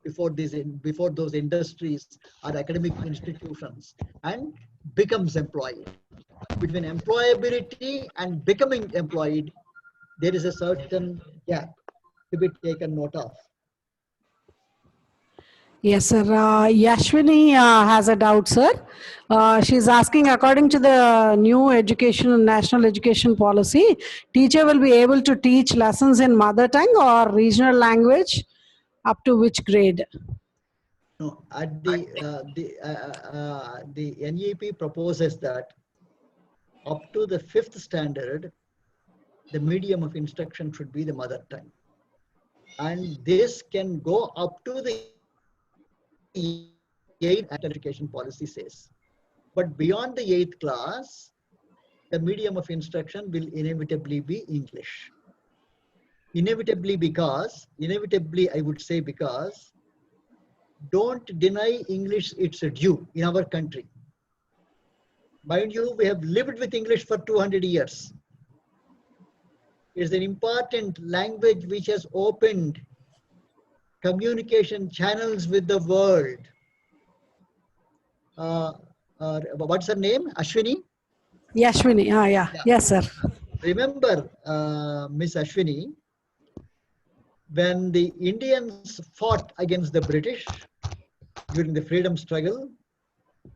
Speaker 2: before those industries or academic institutions, and becomes employed. Between employability and becoming employed, there is a certain gap to be taken note of.
Speaker 3: Yes, sir. Yashwini has a doubt, sir. She's asking, according to the new national education policy, teacher will be able to teach lessons in mother tongue or regional language up to which grade?
Speaker 2: No, at the NEP proposes that up to the 5th standard, the medium of instruction should be the mother tongue. And this can go up to the 8th education policy says. But beyond the 8th class, the medium of instruction will inevitably be English. Inevitably I would say because don't deny English its due in our country. Mind you, we have lived with English for 200 years. It's an important language which has opened communication channels with the world. what's her name? Ashwini?
Speaker 3: Yashwini, yeah.
Speaker 2: Yeah.
Speaker 3: Yes, sir.
Speaker 2: Remember, Miss Ashwini, when the Indians fought against the British during the freedom struggle,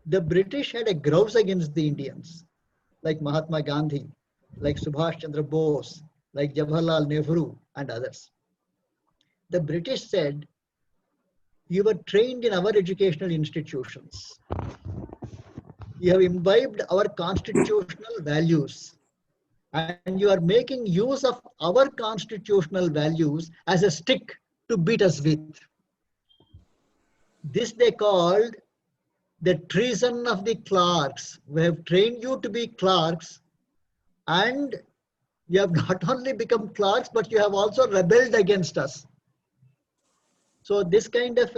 Speaker 2: the British had a grudge against the Indians, like Mahatma Gandhi, like Subhash Chandra Bose, like Jawaharlal Nehru, and others. The British said, you were trained in our educational institutions. You have imbibed our constitutional values, and you are making use of our constitutional values as a stick to beat us with. This they called the treason of the clerks. We have trained you to be clerks, and you have not only become clerks, but you have also rebelled against us. So this kind of,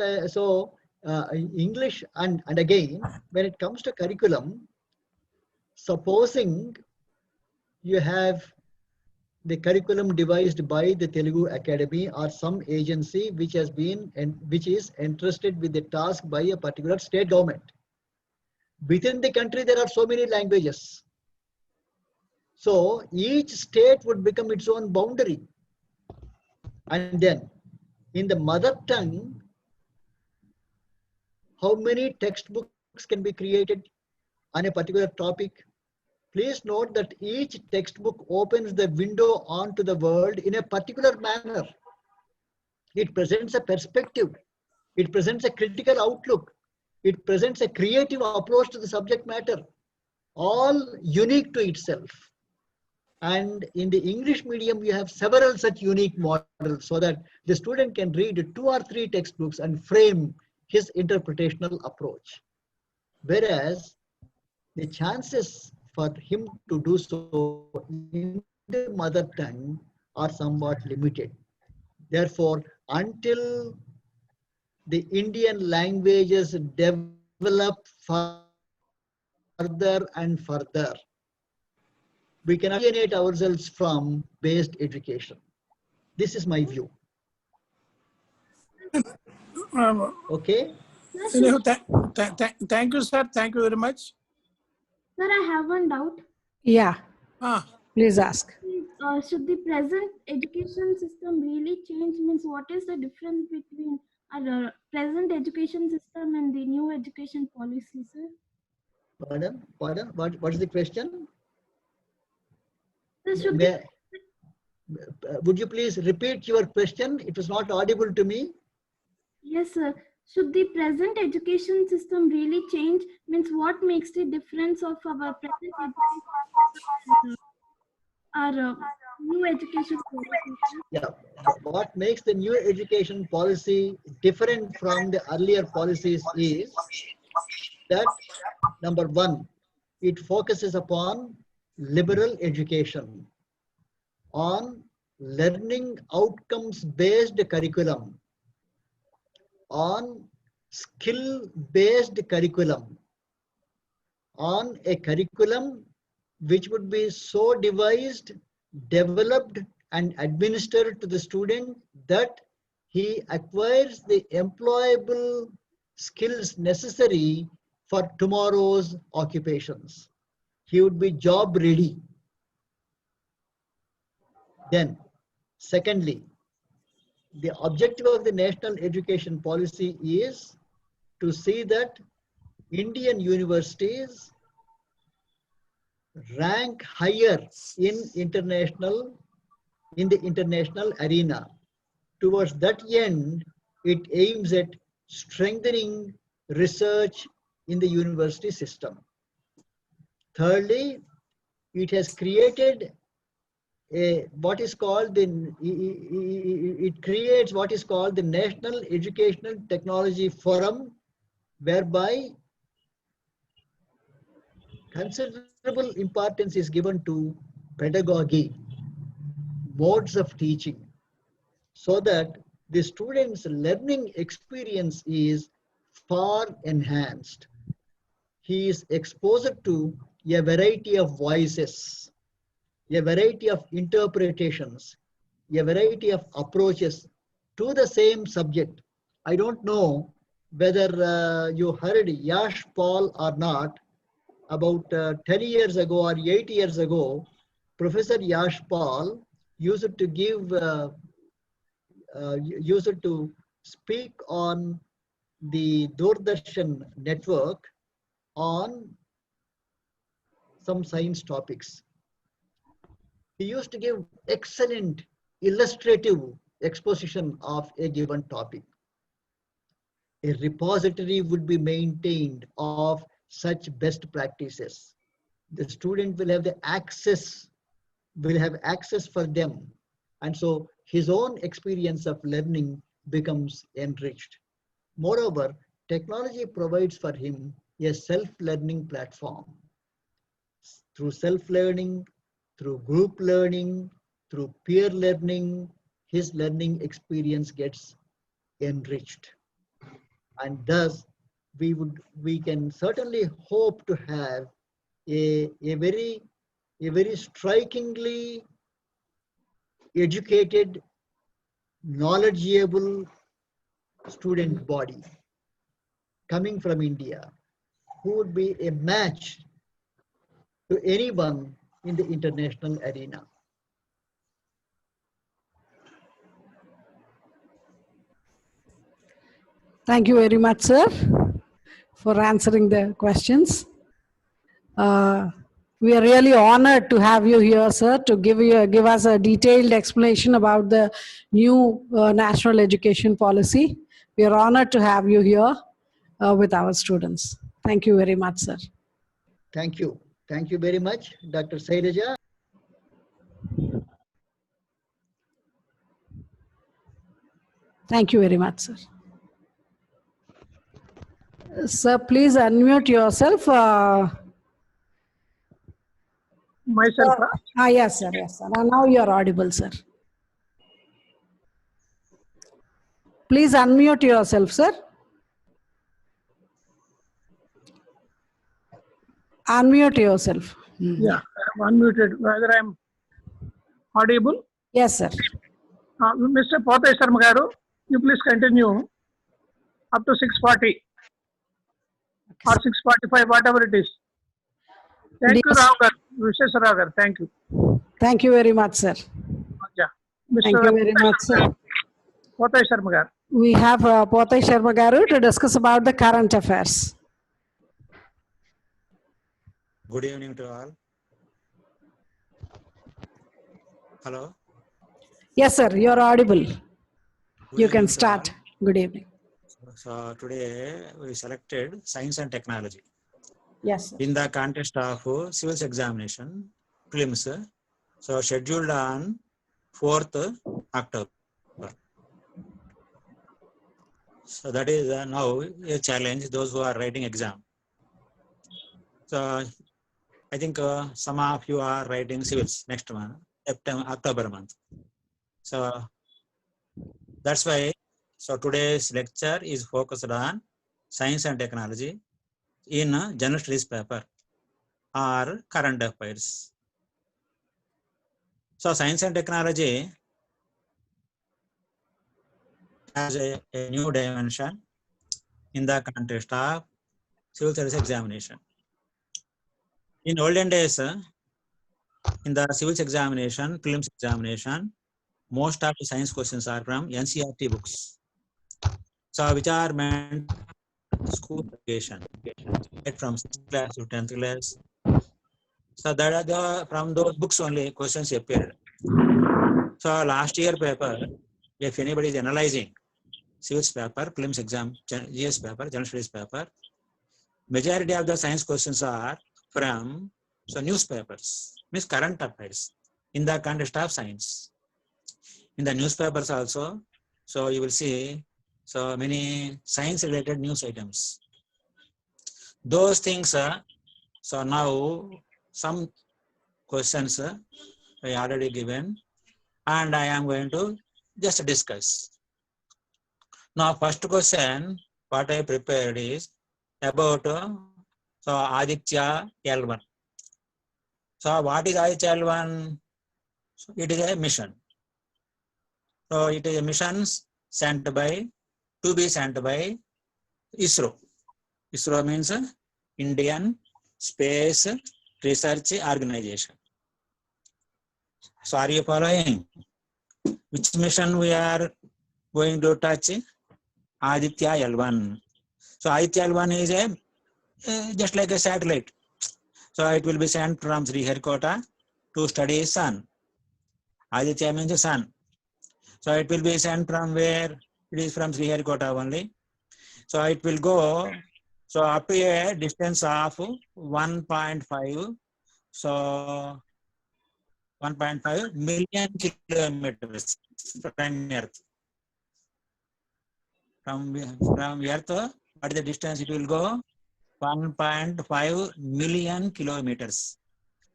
Speaker 2: English, and again, when it comes to curriculum, supposing you have the curriculum devised by the Telugu Academy or some agency which has been which is entrusted with the task by a particular state government. Within the country, there are so many languages. So each state would become its own boundary. And then in the mother tongue, how many textbooks can be created on a particular topic? Please note that each textbook opens the window onto the world in a particular manner. It presents a perspective. It presents a critical outlook. It presents a creative approach to the subject matter, all unique to itself. And in the English medium, you have several such unique models so that the student can read 2 or 3 textbooks and frame his interpretational approach. Whereas the chances for him to do so in the mother tongue are somewhat limited. Therefore, until the Indian languages develop further and further, we can alienate ourselves from based education. This is my view. Okay?
Speaker 1: Thank you, sir. Thank you very much.
Speaker 5: Sir, I have one doubt.
Speaker 3: Yeah,
Speaker 1: Ah,
Speaker 3: please ask.
Speaker 5: Should the present education system really change? Means what is the difference between our present education system and the new education policy, sir?
Speaker 2: Pardon? What is the question?
Speaker 5: Sir, should
Speaker 2: May, would you please repeat your question? It was not audible to me.
Speaker 5: Yes, sir. Should the present education system really change? Means what makes the difference of our present education and our new education policy?
Speaker 2: Yeah. What makes the new education policy different from the earlier policies is that, number one, it focuses upon liberal education, on learning outcomes-based curriculum, on skill-based curriculum, on a curriculum which would be so devised, developed, and administered to the student that he acquires the employable skills necessary for tomorrow's occupations. He would be job ready. Then, secondly, the objective of the national education policy is to see that Indian universities rank higher in the international arena. Towards that end, it aims at strengthening research in the university system. Thirdly, it has created what is called the National Educational Technology Forum, whereby considerable importance is given to pedagogy, modes of teaching, so that the student's learning experience is far enhanced. He is exposed to a variety of voices, a variety of interpretations, a variety of approaches to the same subject. I don't know whether you heard Yash Paul or not, about 10 years ago or 8 years ago, Professor Yash Paul used to speak on the Doordarshan network on some science topics. He used to give excellent illustrative exposition of a given topic. A repository would be maintained of such best practices. The student will have access for them. And so his own experience of learning becomes enriched. Moreover, technology provides for him a self-learning platform. Through self-learning, through group learning, through peer learning, his learning experience gets enriched. And thus, we can certainly hope to have a very strikingly educated, knowledgeable student body coming from India, who would be a match to anyone in the international arena.
Speaker 3: Thank you very much, sir, for answering the questions. We are really honored to have you here, sir, to give us a detailed explanation about the new national education policy. We are honored to have you here with our students. Thank you very much, sir.
Speaker 2: Thank you. Thank you very much, Dr. Sailaja.
Speaker 3: Thank you very much, sir. Sir, please unmute yourself.
Speaker 1: Myself.
Speaker 3: Yes, sir. Yes, sir. Now you are audible, sir. Please unmute yourself, sir. Unmute yourself.
Speaker 1: Yeah, I'm unmuted. Whether I'm audible?
Speaker 3: Yes, sir.
Speaker 1: Mr. Pothai Sharma garu, you please continue up to 6:40 or 6:45, whatever it is. Thank you, Rao garu. Visheswarao garu. Thank you.
Speaker 3: Thank you very much, sir.
Speaker 1: Yeah.
Speaker 3: Thank you very much, sir.
Speaker 1: Pothai Sharma garu.
Speaker 3: We have Pothai Sharma garu to discuss about the current affairs.
Speaker 6: Good evening to all. Hello.
Speaker 3: Yes, sir. You are audible.
Speaker 6: Good
Speaker 3: You can
Speaker 6: evening to
Speaker 3: start. Good evening.
Speaker 6: So today we selected science and technology
Speaker 3: Yes, sir.
Speaker 6: in the context of civils examination prelims. So scheduled on 4th October. So that is now a challenge those who are writing exam. So I think some of you are writing civils next month, October month. So that's why. So today's lecture is focused on science and technology in a general studies paper or current affairs. So science and technology has a new dimension in the context of civil service examination. In olden days, in the civils examination, prelims examination, most of the science questions are from NCERT books. So which are meant school education, right from 6th class to 10th class. So that are from those books only questions appeared. So last year paper, if anybody is analyzing civils paper, prelims exam, GS paper, general studies paper, majority of the science questions are from newspapers, means current affairs in the context of science. In the newspapers also, so you will see so many science related news items. Those things, so now some questions I already given and I am going to just discuss. Now first question what I prepared is about so Aditya L1. So what is Aditya L1? So it is a mission. So it is a mission sent by, to be sent by ISRO. ISRO means Indian Space Research Organization. So are you following? Which mission we are going to touch? Aditya L1. So Aditya L1 is a just like a satellite. So it will be sent from Sriharikota to study sun. Aditya means the sun. So it will be sent from where? It is from Sriharikota only. So it will go so up to a distance of 1.5. So 1.5 million kilometers from Earth. From Earth, what is the distance it will go? 1.5 million kilometers.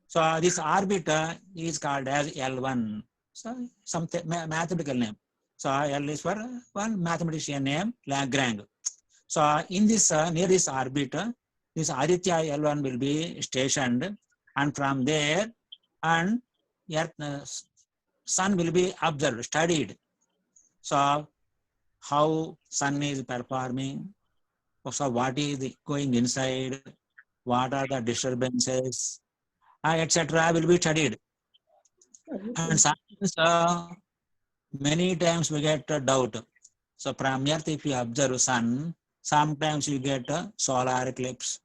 Speaker 6: So this orbit is called as L1. So some mathematical name. So L is for one mathematician name, Lagrange. So in this near this orbit, this Aditya L1 will be stationed, and from there, and Earth, sun will be observed, studied. So how sun is performing, so what is going inside, what are the disturbances, etc. will be studied. And sometimes many times we get a doubt. So from Earth, if you observe sun, sometimes you get a solar eclipse.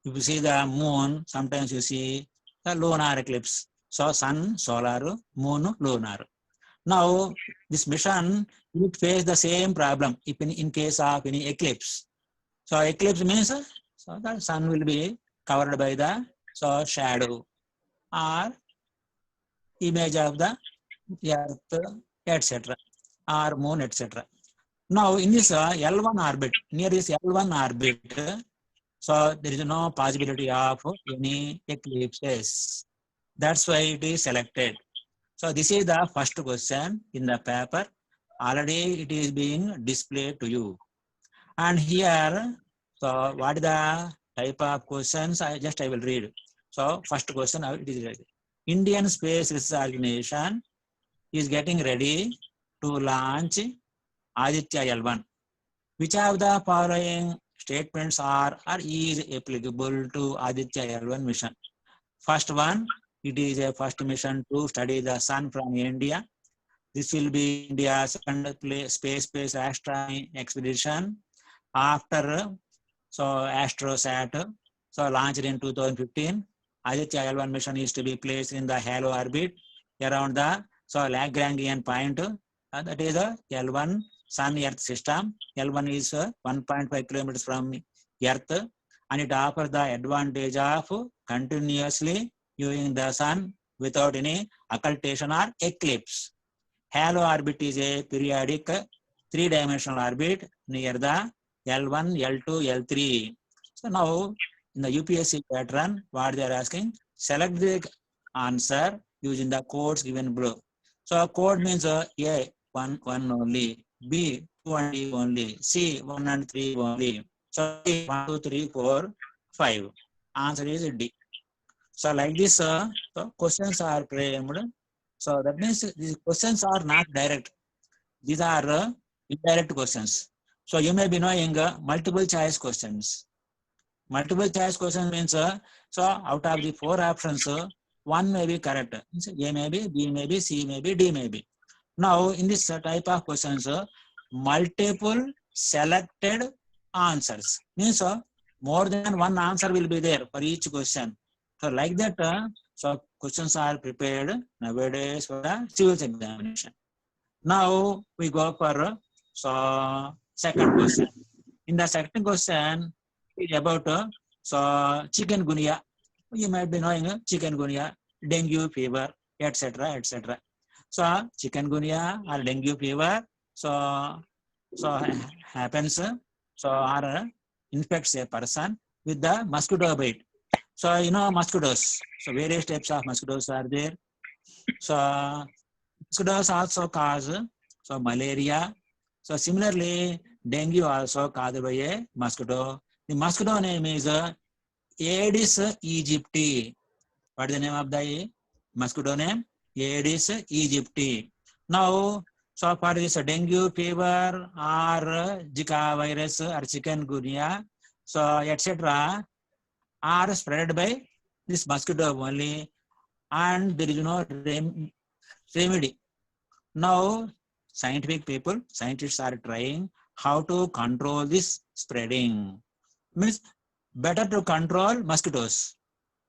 Speaker 6: If you see the moon, sometimes you see the lunar eclipse. So sun, solar, moon, lunar. Now this mission will face the same problem if in case of any eclipse. So eclipse means so the sun will be covered by the shadow or image of the Earth, etc. or moon, etc. Now in this L1 orbit, near this L1 orbit, so there is no possibility of any eclipses. That's why it is selected. So this is the first question in the paper. Already it is being displayed to you. And here, so what is the type of questions? I will read. So first question, it is Indian Space Research Organization is getting ready to launch Aditya L1. Which of the following statements are or is applicable to Aditya L1 mission? First one, it is a first mission to study the sun from India. This will be India's second space-based astronomy expedition after AstroSat, so launched in 2015. Aditya L1 mission is to be placed in the halo orbit around the Lagrangian point. That is the L1 Sun-Earth system. L1 is 1.5 kilometers from Earth, and it offers the advantage of continuously viewing the sun without any occultation or eclipse. Halo orbit is a periodic three-dimensional orbit near the L1, L2, L3. So now in the UPSC pattern, what they are asking, select the answer using the codes given below. So code means A, 1 only, B, 2 and 3 only, C, 1 and 3 only. So 1, 2, 3, 4, 5. Answer is D. So like this, so questions are framed. So that means these questions are not direct. These are indirect questions. So you may be knowing multiple choice questions. Multiple choice question means, so out of the 4 options, one may be correct. A may be, B may be, C may be, D may be. Now in this type of questions, multiple selected answers means more than one answer will be there for each question. So like that, so questions are prepared nowadays for the civil examination. Now we go for second question. In the second question, it is about chikungunya. You might be knowing chikungunya, dengue fever, etc., etc. So chikungunya or dengue fever, so happens, or infects a person with the mosquito bite. So you know mosquitoes. So various types of mosquitoes are there. So mosquitoes also cause malaria. So similarly, dengue also caused by a mosquito. The mosquito name is Aedes aegypti. What is the name of the mosquito name? Aedes aegypti. Now So for this dengue fever or Zika virus or chikungunya, so etc. are spread by this mosquito only, and there is no remedy. Now, scientists are trying how to control this spreading. Means better to control mosquitoes.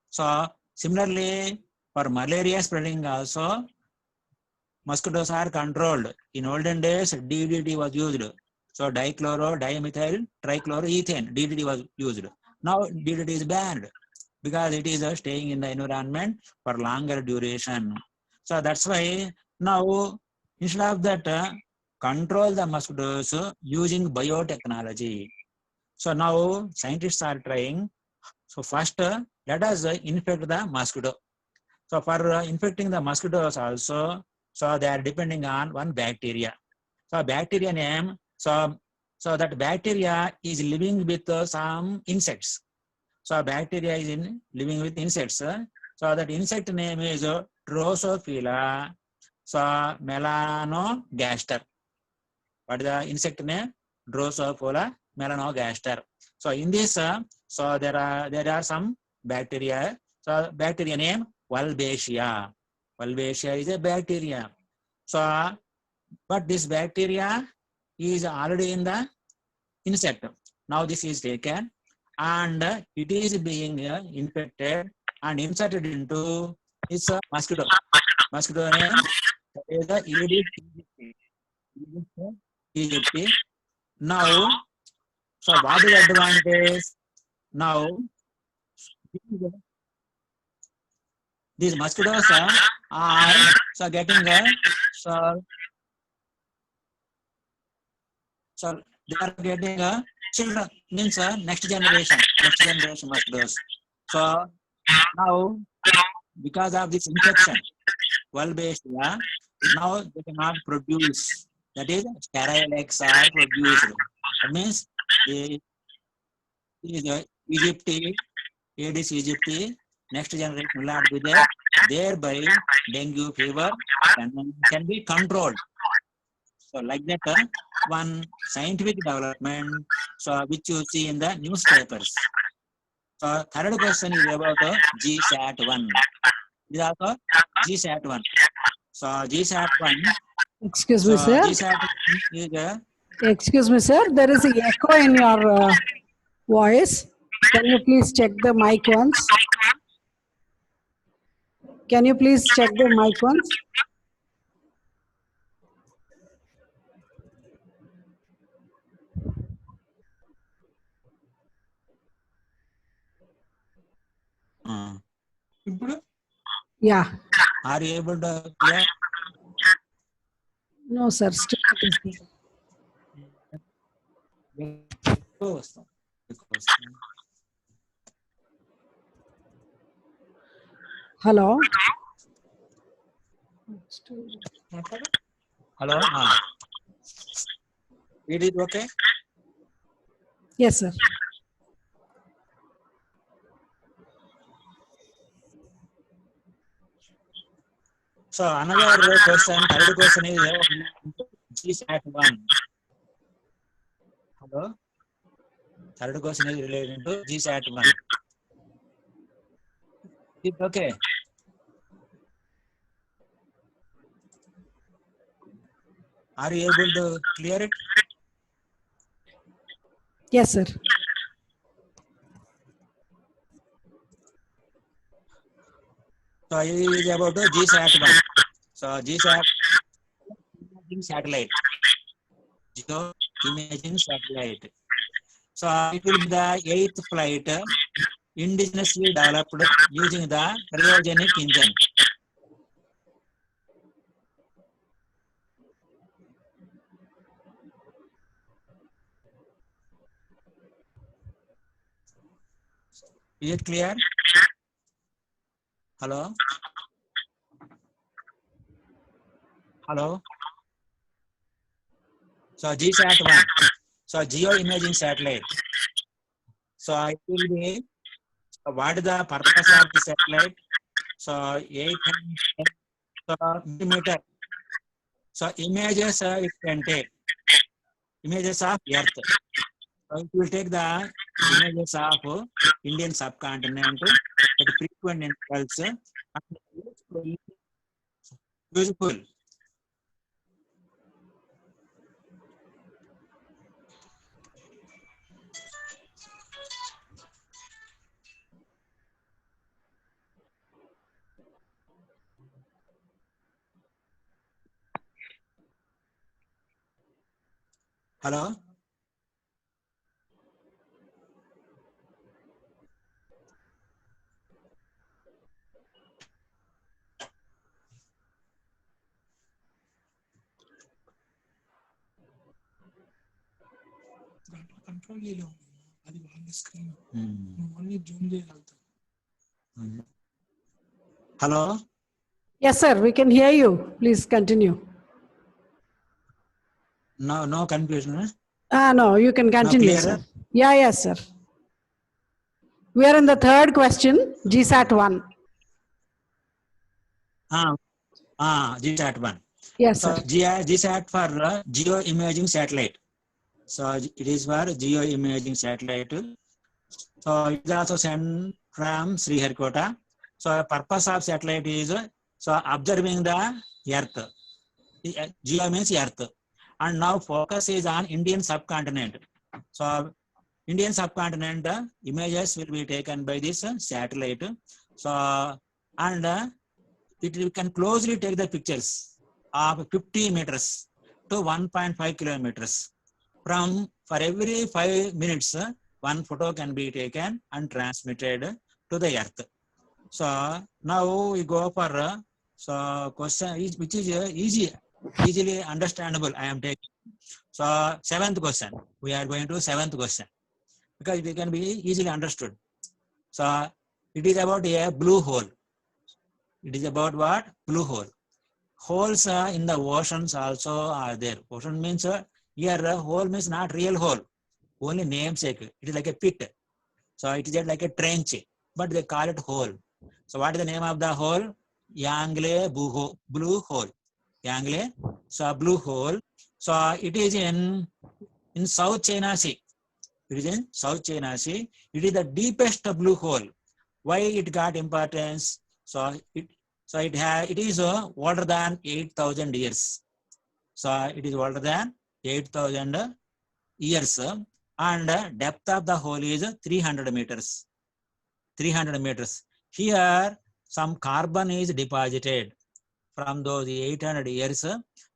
Speaker 6: So similarly, for malaria spreading also, mosquitoes are controlled. In olden days, DDT was used. So dichloro, dimethyl, trichloroethane, DDT was used. Now DDT is banned because it is staying in the environment for longer duration. So that's why now instead of that, control the mosquitoes using biotechnology. So now scientists are trying. So first, let us infect the mosquito. So for infecting the mosquitoes also, so they are depending on one bacteria. So bacteria name, so that bacteria is living with some insects. So bacteria is living with insects. So that insect name is Drosophila, so melanogaster. What is the insect name? Drosophila melanogaster. So in this, so there are some bacteria. So bacteria name Wolbachia. Wolbachia is a bacteria. So, but this bacteria is already in the insect. Now this is taken and it is being infected and inserted into this mosquito. Mosquito name is the Aedes aegypti. Now, so what is the advantage? Now, these mosquitoes are so getting so they are getting children, means next generation mosquitoes. So now because of this infection, Wolbachia, now they cannot produce. That is, sterile eggs are produced. That means the Aedes aegypti, next generation will not be there. Thereby, dengue fever can be controlled. So like that, one scientific development, so which you see in the newspapers. So third question is about GSAT-1. This is also GSAT-1. So GSAT-1.
Speaker 3: Excuse me, sir.
Speaker 6: GSAT is
Speaker 3: Excuse me, sir. There is an echo in your voice. Can you please check the mic once? Can you please check the mic once? Yeah.
Speaker 6: Are you able to hear?
Speaker 3: No, sir. Still it is there. Hello.
Speaker 6: Hello. It is okay.
Speaker 3: Yes, sir.
Speaker 6: So another question, third question is GSAT-1. Hello. Third question is related to GSAT-1. It's okay. Are you able to clear it?
Speaker 3: Yes, sir.
Speaker 6: So it is about the GSAT-1. So GSAT imaging satellite. Geo imaging satellite. So it will be the 8th flight indigenously developed using the cryogenic engine. Is it clear? Hello? Hello? So GSAT-1. So geo imaging satellite. So it will be, what is the purpose of the satellite? So 800 millimeter So images it can take images of Earth. So it will take the images of Indian subcontinent at frequent intervals and useful. Hello?
Speaker 7: Control చేయలేము అది వాళ్ళ screen
Speaker 6: Hmm.
Speaker 7: నువ్వు only zoom చేయగలుగుతావు.
Speaker 6: Hello?
Speaker 3: Yes, sir, we can hear you. Please continue.
Speaker 6: No confusion.
Speaker 3: No, you can continue,
Speaker 6: clear?
Speaker 3: sir. Yeah, yes, sir. We are in the third question, GSAT 1.
Speaker 6: GSAT 1.
Speaker 3: Yes,
Speaker 6: So
Speaker 3: sir.
Speaker 6: GSAT for geo imaging satellite. So it is for geo imaging satellite. So it is also sent from Sriharikota. So purpose of satellite is so observing the Earth. Geo means Earth. And now focus is on Indian subcontinent. So Indian subcontinent images will be taken by this satellite. So and it can closely take the pictures of 50 meters to 1.5 kilometers. For every 5 minutes, one photo can be taken and transmitted to the Earth. So now we go for so question which is easily understandable. I am taking. So 7th question. We are going to 7th question because it can be easily understood. So it is about a blue hole. It is about what? Blue hole. Holes in the oceans also are there. Ocean means here hole means not real hole, only namesake. It is like a pit. So it is like a trench, but they call it hole. So what is the name of the hole? Yangle blue hole. Yangle, so blue hole. So it is in South China Sea. It is in South China Sea. It is the deepest blue hole. Why it got importance? So it is older than 8,000 years. So it is older than 8,000 years, and depth of the hole is 300 meters. 300 meters. Here some carbon is deposited from those 800 years.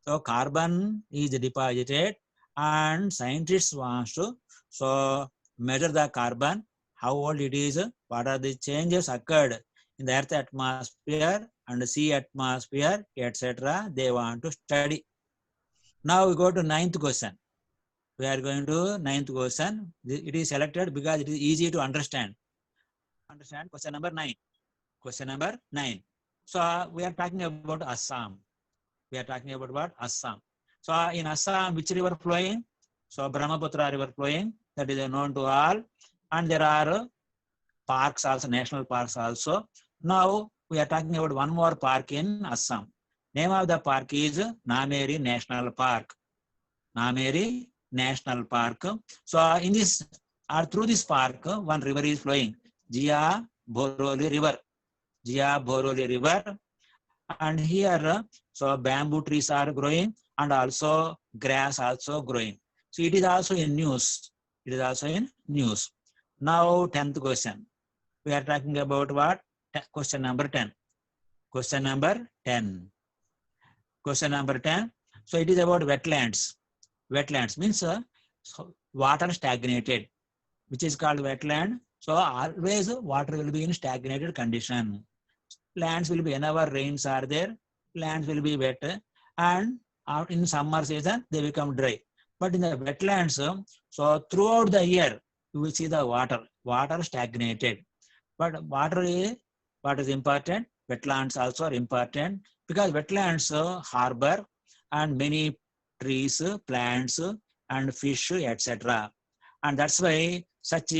Speaker 6: So carbon is deposited, and scientists wants to so measure the carbon, how old it is, what are the changes occurred in the earth atmosphere and sea atmosphere, etc. They want to study. Now we go to 9th question. We are going to 9th question. It is selected because it is easy to understand. Question number 9. Question number 9. So we are talking about Assam. We are talking about what? Assam. So in Assam, which river flowing? So Brahmaputra river flowing. That is known to all. And there are parks also, national parks also. Now we are talking about one more park in Assam. Name of the park is Nameri National Park. Nameri National Park. So in this or through this park, one river is flowing. Jia Boroli River. Jia Boroli River. And here, so bamboo trees are growing and also grass also growing. So it is also in news. It is also in news. Now 10th question. We are talking about what? Question number 10. Question number 10. Question number 10. So it is about wetlands. Wetlands means water stagnated, which is called wetland. So always water will be in stagnated condition. Lands will be, whenever rains are there, lands will be wet, and out in summer season they become dry. But in the wetlands, so throughout the year you will see the water stagnated. But what is important? Wetlands also are important because wetlands harbor and many trees, plants, and fish, etc. And that's why such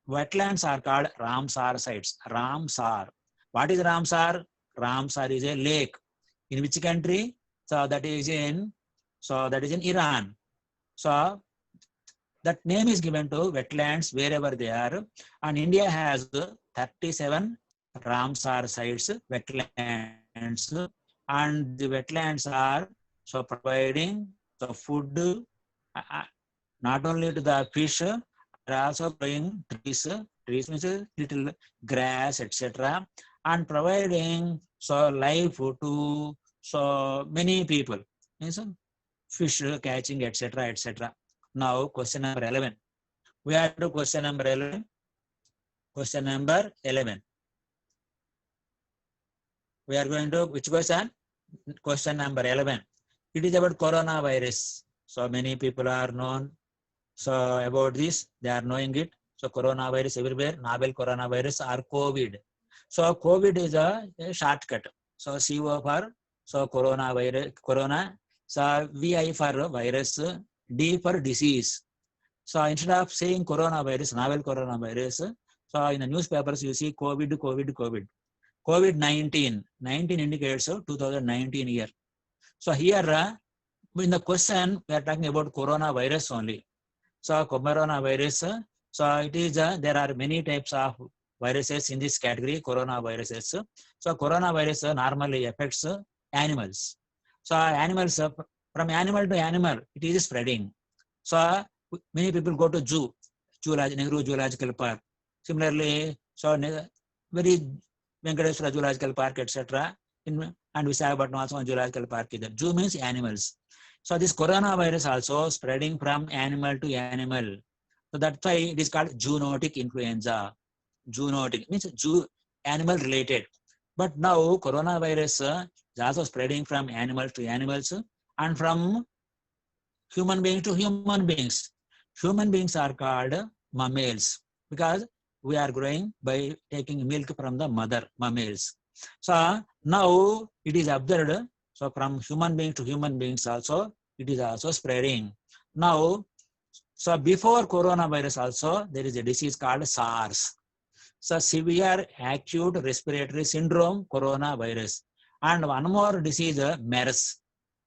Speaker 6: wetlands are called Ramsar sites. Ramsar. What is Ramsar? Ramsar is a lake. In which country? So that is in Iran. So that name is given to wetlands wherever they are. And India has 37 Ramsar sites, wetlands, and the wetlands are so providing the food not only to the fish, but also growing trees. Trees means little grass, etc., and providing so life to so many people. Means fish catching, etc., etc. Now, question number 11. We are to question number 11. Question number 11. We are going to which question? Question number 11. It is about coronavirus. So many people are known so about this. They are knowing it. So coronavirus everywhere. Novel coronavirus or COVID. So COVID is a shortcut. So CO for so coronavirus, corona. So VI for virus. D for disease. So instead of saying coronavirus, novel coronavirus, so in the newspapers you see COVID. COVID-19. 19 indicates 2019 year. So here in the question we are talking about coronavirus only. So coronavirus. So it is there are many types of viruses in this category, coronaviruses. So coronavirus normally affects animals. So animals from animal to animal it is spreading. So many people go to Nehru Zoological Park. Similarly, so very Venkateswara Zoological Park, etc. And Visakhapatnam also Zoological Park. Zoo means animals. So this coronavirus also spreading from animal to animal. So that's why it is called zoonotic influenza. Zoonotic means animal related. But now coronavirus is also spreading from animals to animals and from human beings to human beings. Human beings are called mammals because we are growing by taking milk from the mother, mammals. So now it is observed. So from human beings to human beings also, it is also spreading. Now, so before coronavirus also, there is a disease called SARS. So severe acute respiratory syndrome coronavirus. And one more disease, MERS,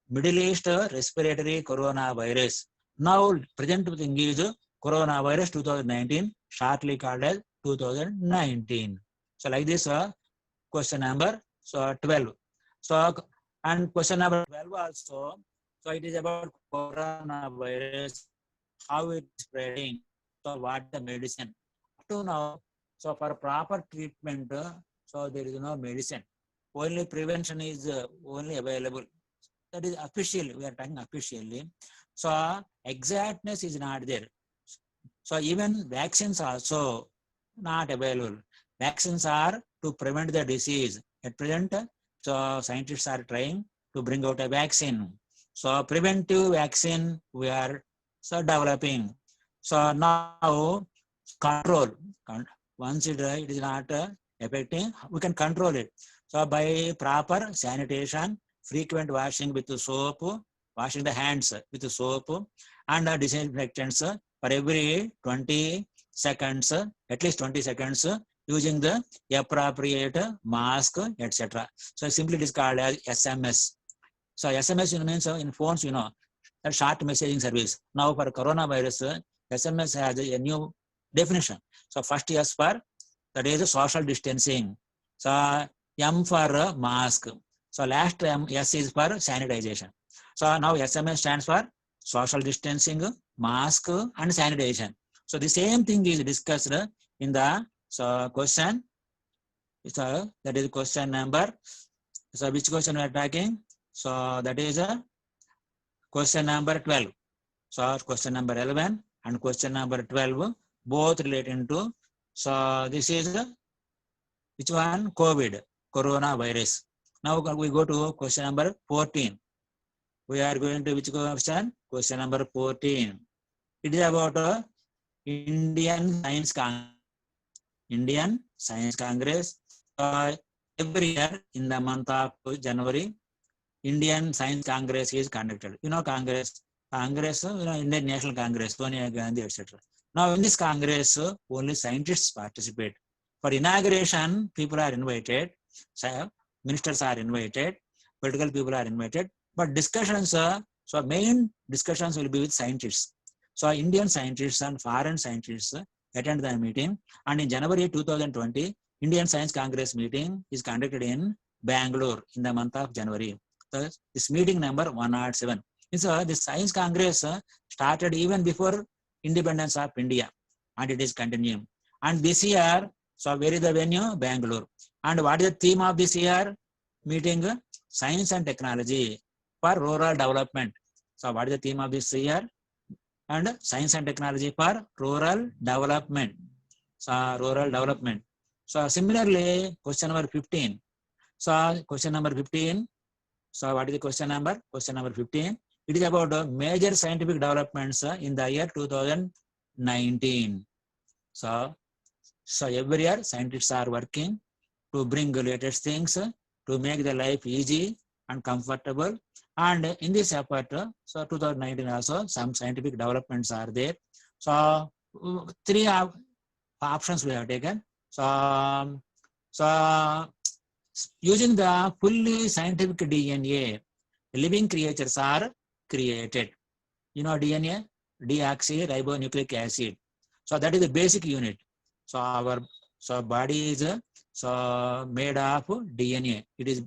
Speaker 6: Middle East respiratory coronavirus. Now present thing is coronavirus 2019, shortly called as 2019. So like this, question number 12. So and question number 12 also. So it is about coronavirus, how it is spreading. So what the medicine? Up to now, so for proper treatment, so there is no medicine. Only prevention is only available. That is official. We are talking officially. So exactness is not there. So even vaccines also not available. Vaccines are to prevent the disease. At present, so scientists are trying to bring out a vaccine. So preventive vaccine we are so developing. So now control. Once it is not affecting, we can control it. So by proper sanitation, frequent washing with soap, washing the hands with soap and disinfectants for every 20 seconds, at least 20 seconds, using the appropriate mask, etc. So simply it is called as SMS. So SMS means in phones, that short messaging service. Now for coronavirus, SMS has a new definition. So first S for, that is social distancing. So M for mask. So last S is for sanitization. So now SMS stands for social distancing, mask and sanitation. So the same thing is discussed in the question. So that is question number. So which question we are talking? So that is question number 12. So question number 11 and question number 12 both relating to. So this is which one? COVID, coronavirus. Now we go to question number 14. We are going to which question? Question number 14. It is about Indian Science Congress. Indian Science Congress. Every year in the month of January, Indian Science Congress is conducted. Congress, Indian National Congress, Sonia Gandhi, etc. Now in this Congress, only scientists participate. For inauguration, people are invited, ministers are invited, political people are invited, But discussions, so main discussions will be with scientists. So Indian scientists and foreign scientists attend the meeting. And in January 2020, Indian Science Congress meeting is conducted in Bangalore in the month of January. So this meeting number 107. So the Science Congress started even before independence of India, and it is continuing. And this year, so where is the venue? Bangalore. And what is the theme of this year? Meeting science and technology for rural development. So what is the theme of this year? And science and technology for rural development. So rural development. So similarly, question number 15. So question number 15. So what is the question number? Question number 15. It is about major scientific developments in the year 2019. So every year scientists are working to bring the latest things to make the life easy and comfortable. And in this effort, so 2019 also some scientific developments are there. So three options we have taken. So using the fully scientific DNA, living creatures are created. You know DNA, deoxyribonucleic acid. So that is the basic unit. So our body is made of DNA. It is,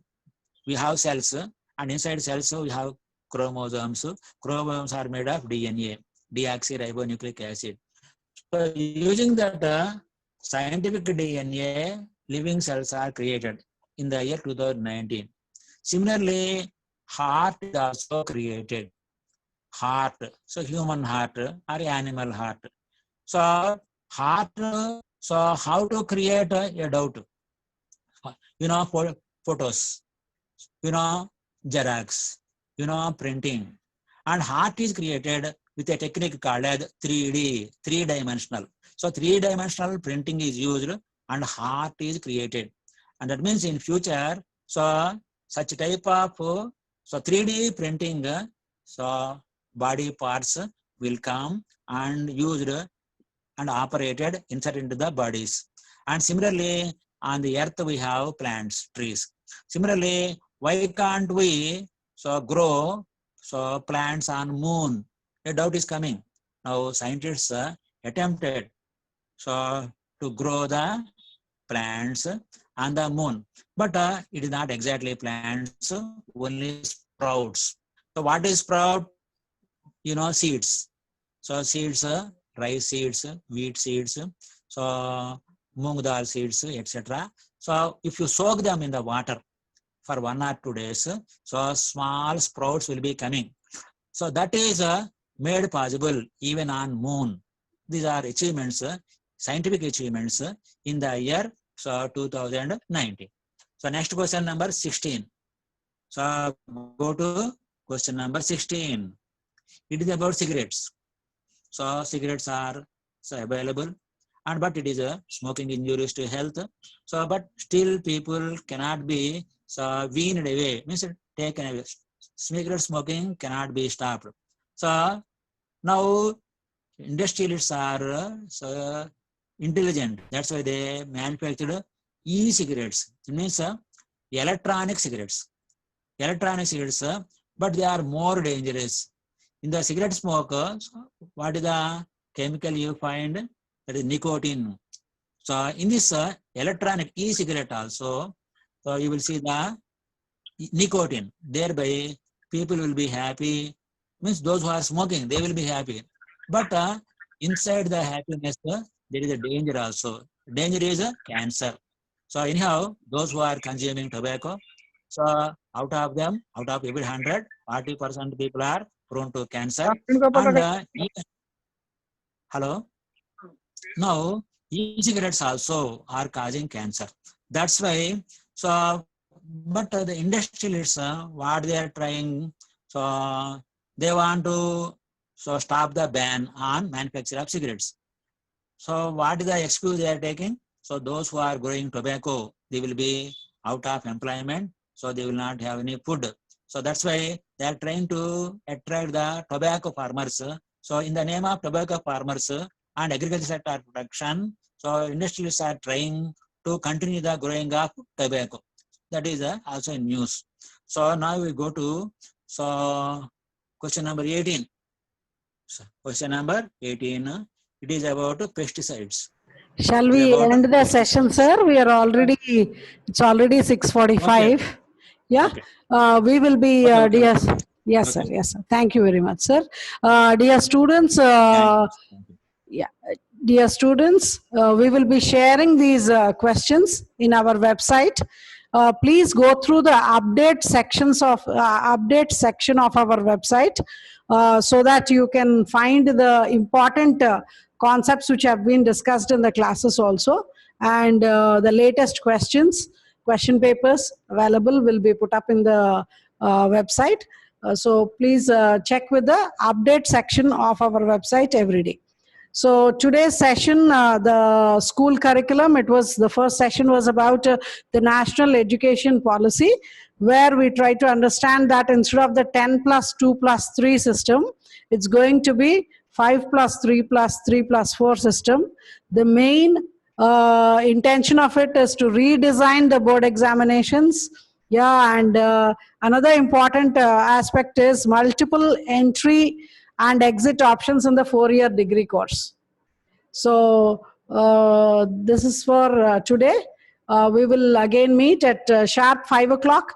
Speaker 6: we have cells, and inside cells we have chromosomes. Chromosomes are made of DNA, deoxyribonucleic acid. So using that scientific DNA, living cells are created in the year 2019. Similarly, heart is also created. Heart, so human heart or animal heart. So heart, so how to create a doubt? You know, photos, you know, xerox, you know, printing. And heart is created with a technique called as 3D, three-dimensional. So three-dimensional printing is used and heart is created. And that means in future, so such type of 3D printing, so body parts will come and used and operated inside into the bodies. And similarly, on the earth we have plants, trees. Similarly, why can't we grow plants on moon? A doubt is coming. Now scientists attempted to grow the plants on the moon, but it is not exactly plants, only sprouts. So what is sprout? You know, seeds. So seeds, rice seeds, wheat seeds, so moong dal seeds, etc. So if you soak them in the water for 1 or 2 days, so small sprouts will be coming. So that is made possible even on moon. These are achievements, scientific achievements in the year 2019. So next question number 16. So go to question number 16. It is about cigarettes. So cigarettes are available, and but it is smoking injurious to health. So but still people cannot be weaned away, means taken away. Cigarette smoking cannot be stopped. So now industrialists are intelligent. That's why they manufactured e-cigarettes. It means electronic cigarettes. Electronic cigarettes, but they are more dangerous. In the cigarette smoke, what is the chemical you find? That is nicotine. So in this electronic e-cigarette also, so you will see the nicotine. Thereby people will be happy. Means those who are smoking, they will be happy. But inside the happiness, there is a danger also. Danger is cancer. So anyhow, those who are consuming tobacco, so out of every 100, 40% people are prone to cancer. And hello. Now e-cigarettes also are causing cancer. That's why. So, but the industrialists, what they are trying, so they want to stop the ban on manufacture of cigarettes. So what is the excuse they are taking? So those who are growing tobacco, they will be out of employment, so they will not have any food. So that's why they are trying to attract the tobacco farmers. So in the name of tobacco farmers and agriculture sector production, so industrialists are trying to continue the growing of tobacco. That is also in news. So now we go to So question number 18. So, question number 18. It is about pesticides.
Speaker 3: Shall
Speaker 6: It is
Speaker 3: we
Speaker 6: about
Speaker 3: end the session, sir? We are already, it's already 6:45.
Speaker 6: Okay.
Speaker 3: Yeah,
Speaker 6: Okay.
Speaker 3: we will be,
Speaker 6: Okay,
Speaker 3: dear,
Speaker 6: okay.
Speaker 3: yes, sir,
Speaker 6: Okay.
Speaker 3: yes, sir. Thank you very much, sir. Dear students,
Speaker 6: Thank you.
Speaker 3: yeah, dear students, we will be sharing these questions in our website. Please go through the update sections of update section of our website so that you can find the important concepts which have been discussed in the classes also, and the latest questions, question papers available will be put up in the website. So please check with the update section of our website every day. So today's session, the school curriculum, it was, the first session was about the national education policy, where we try to understand that instead of the 10 plus 2 plus 3 system, it's going to be 5 plus 3 plus 3 plus 4 system. The main intention of it is to redesign the board examinations. Yeah, and another important aspect is multiple entry and exit options in the 4-year degree course. So this is for today. We will again meet at sharp 5 o'clock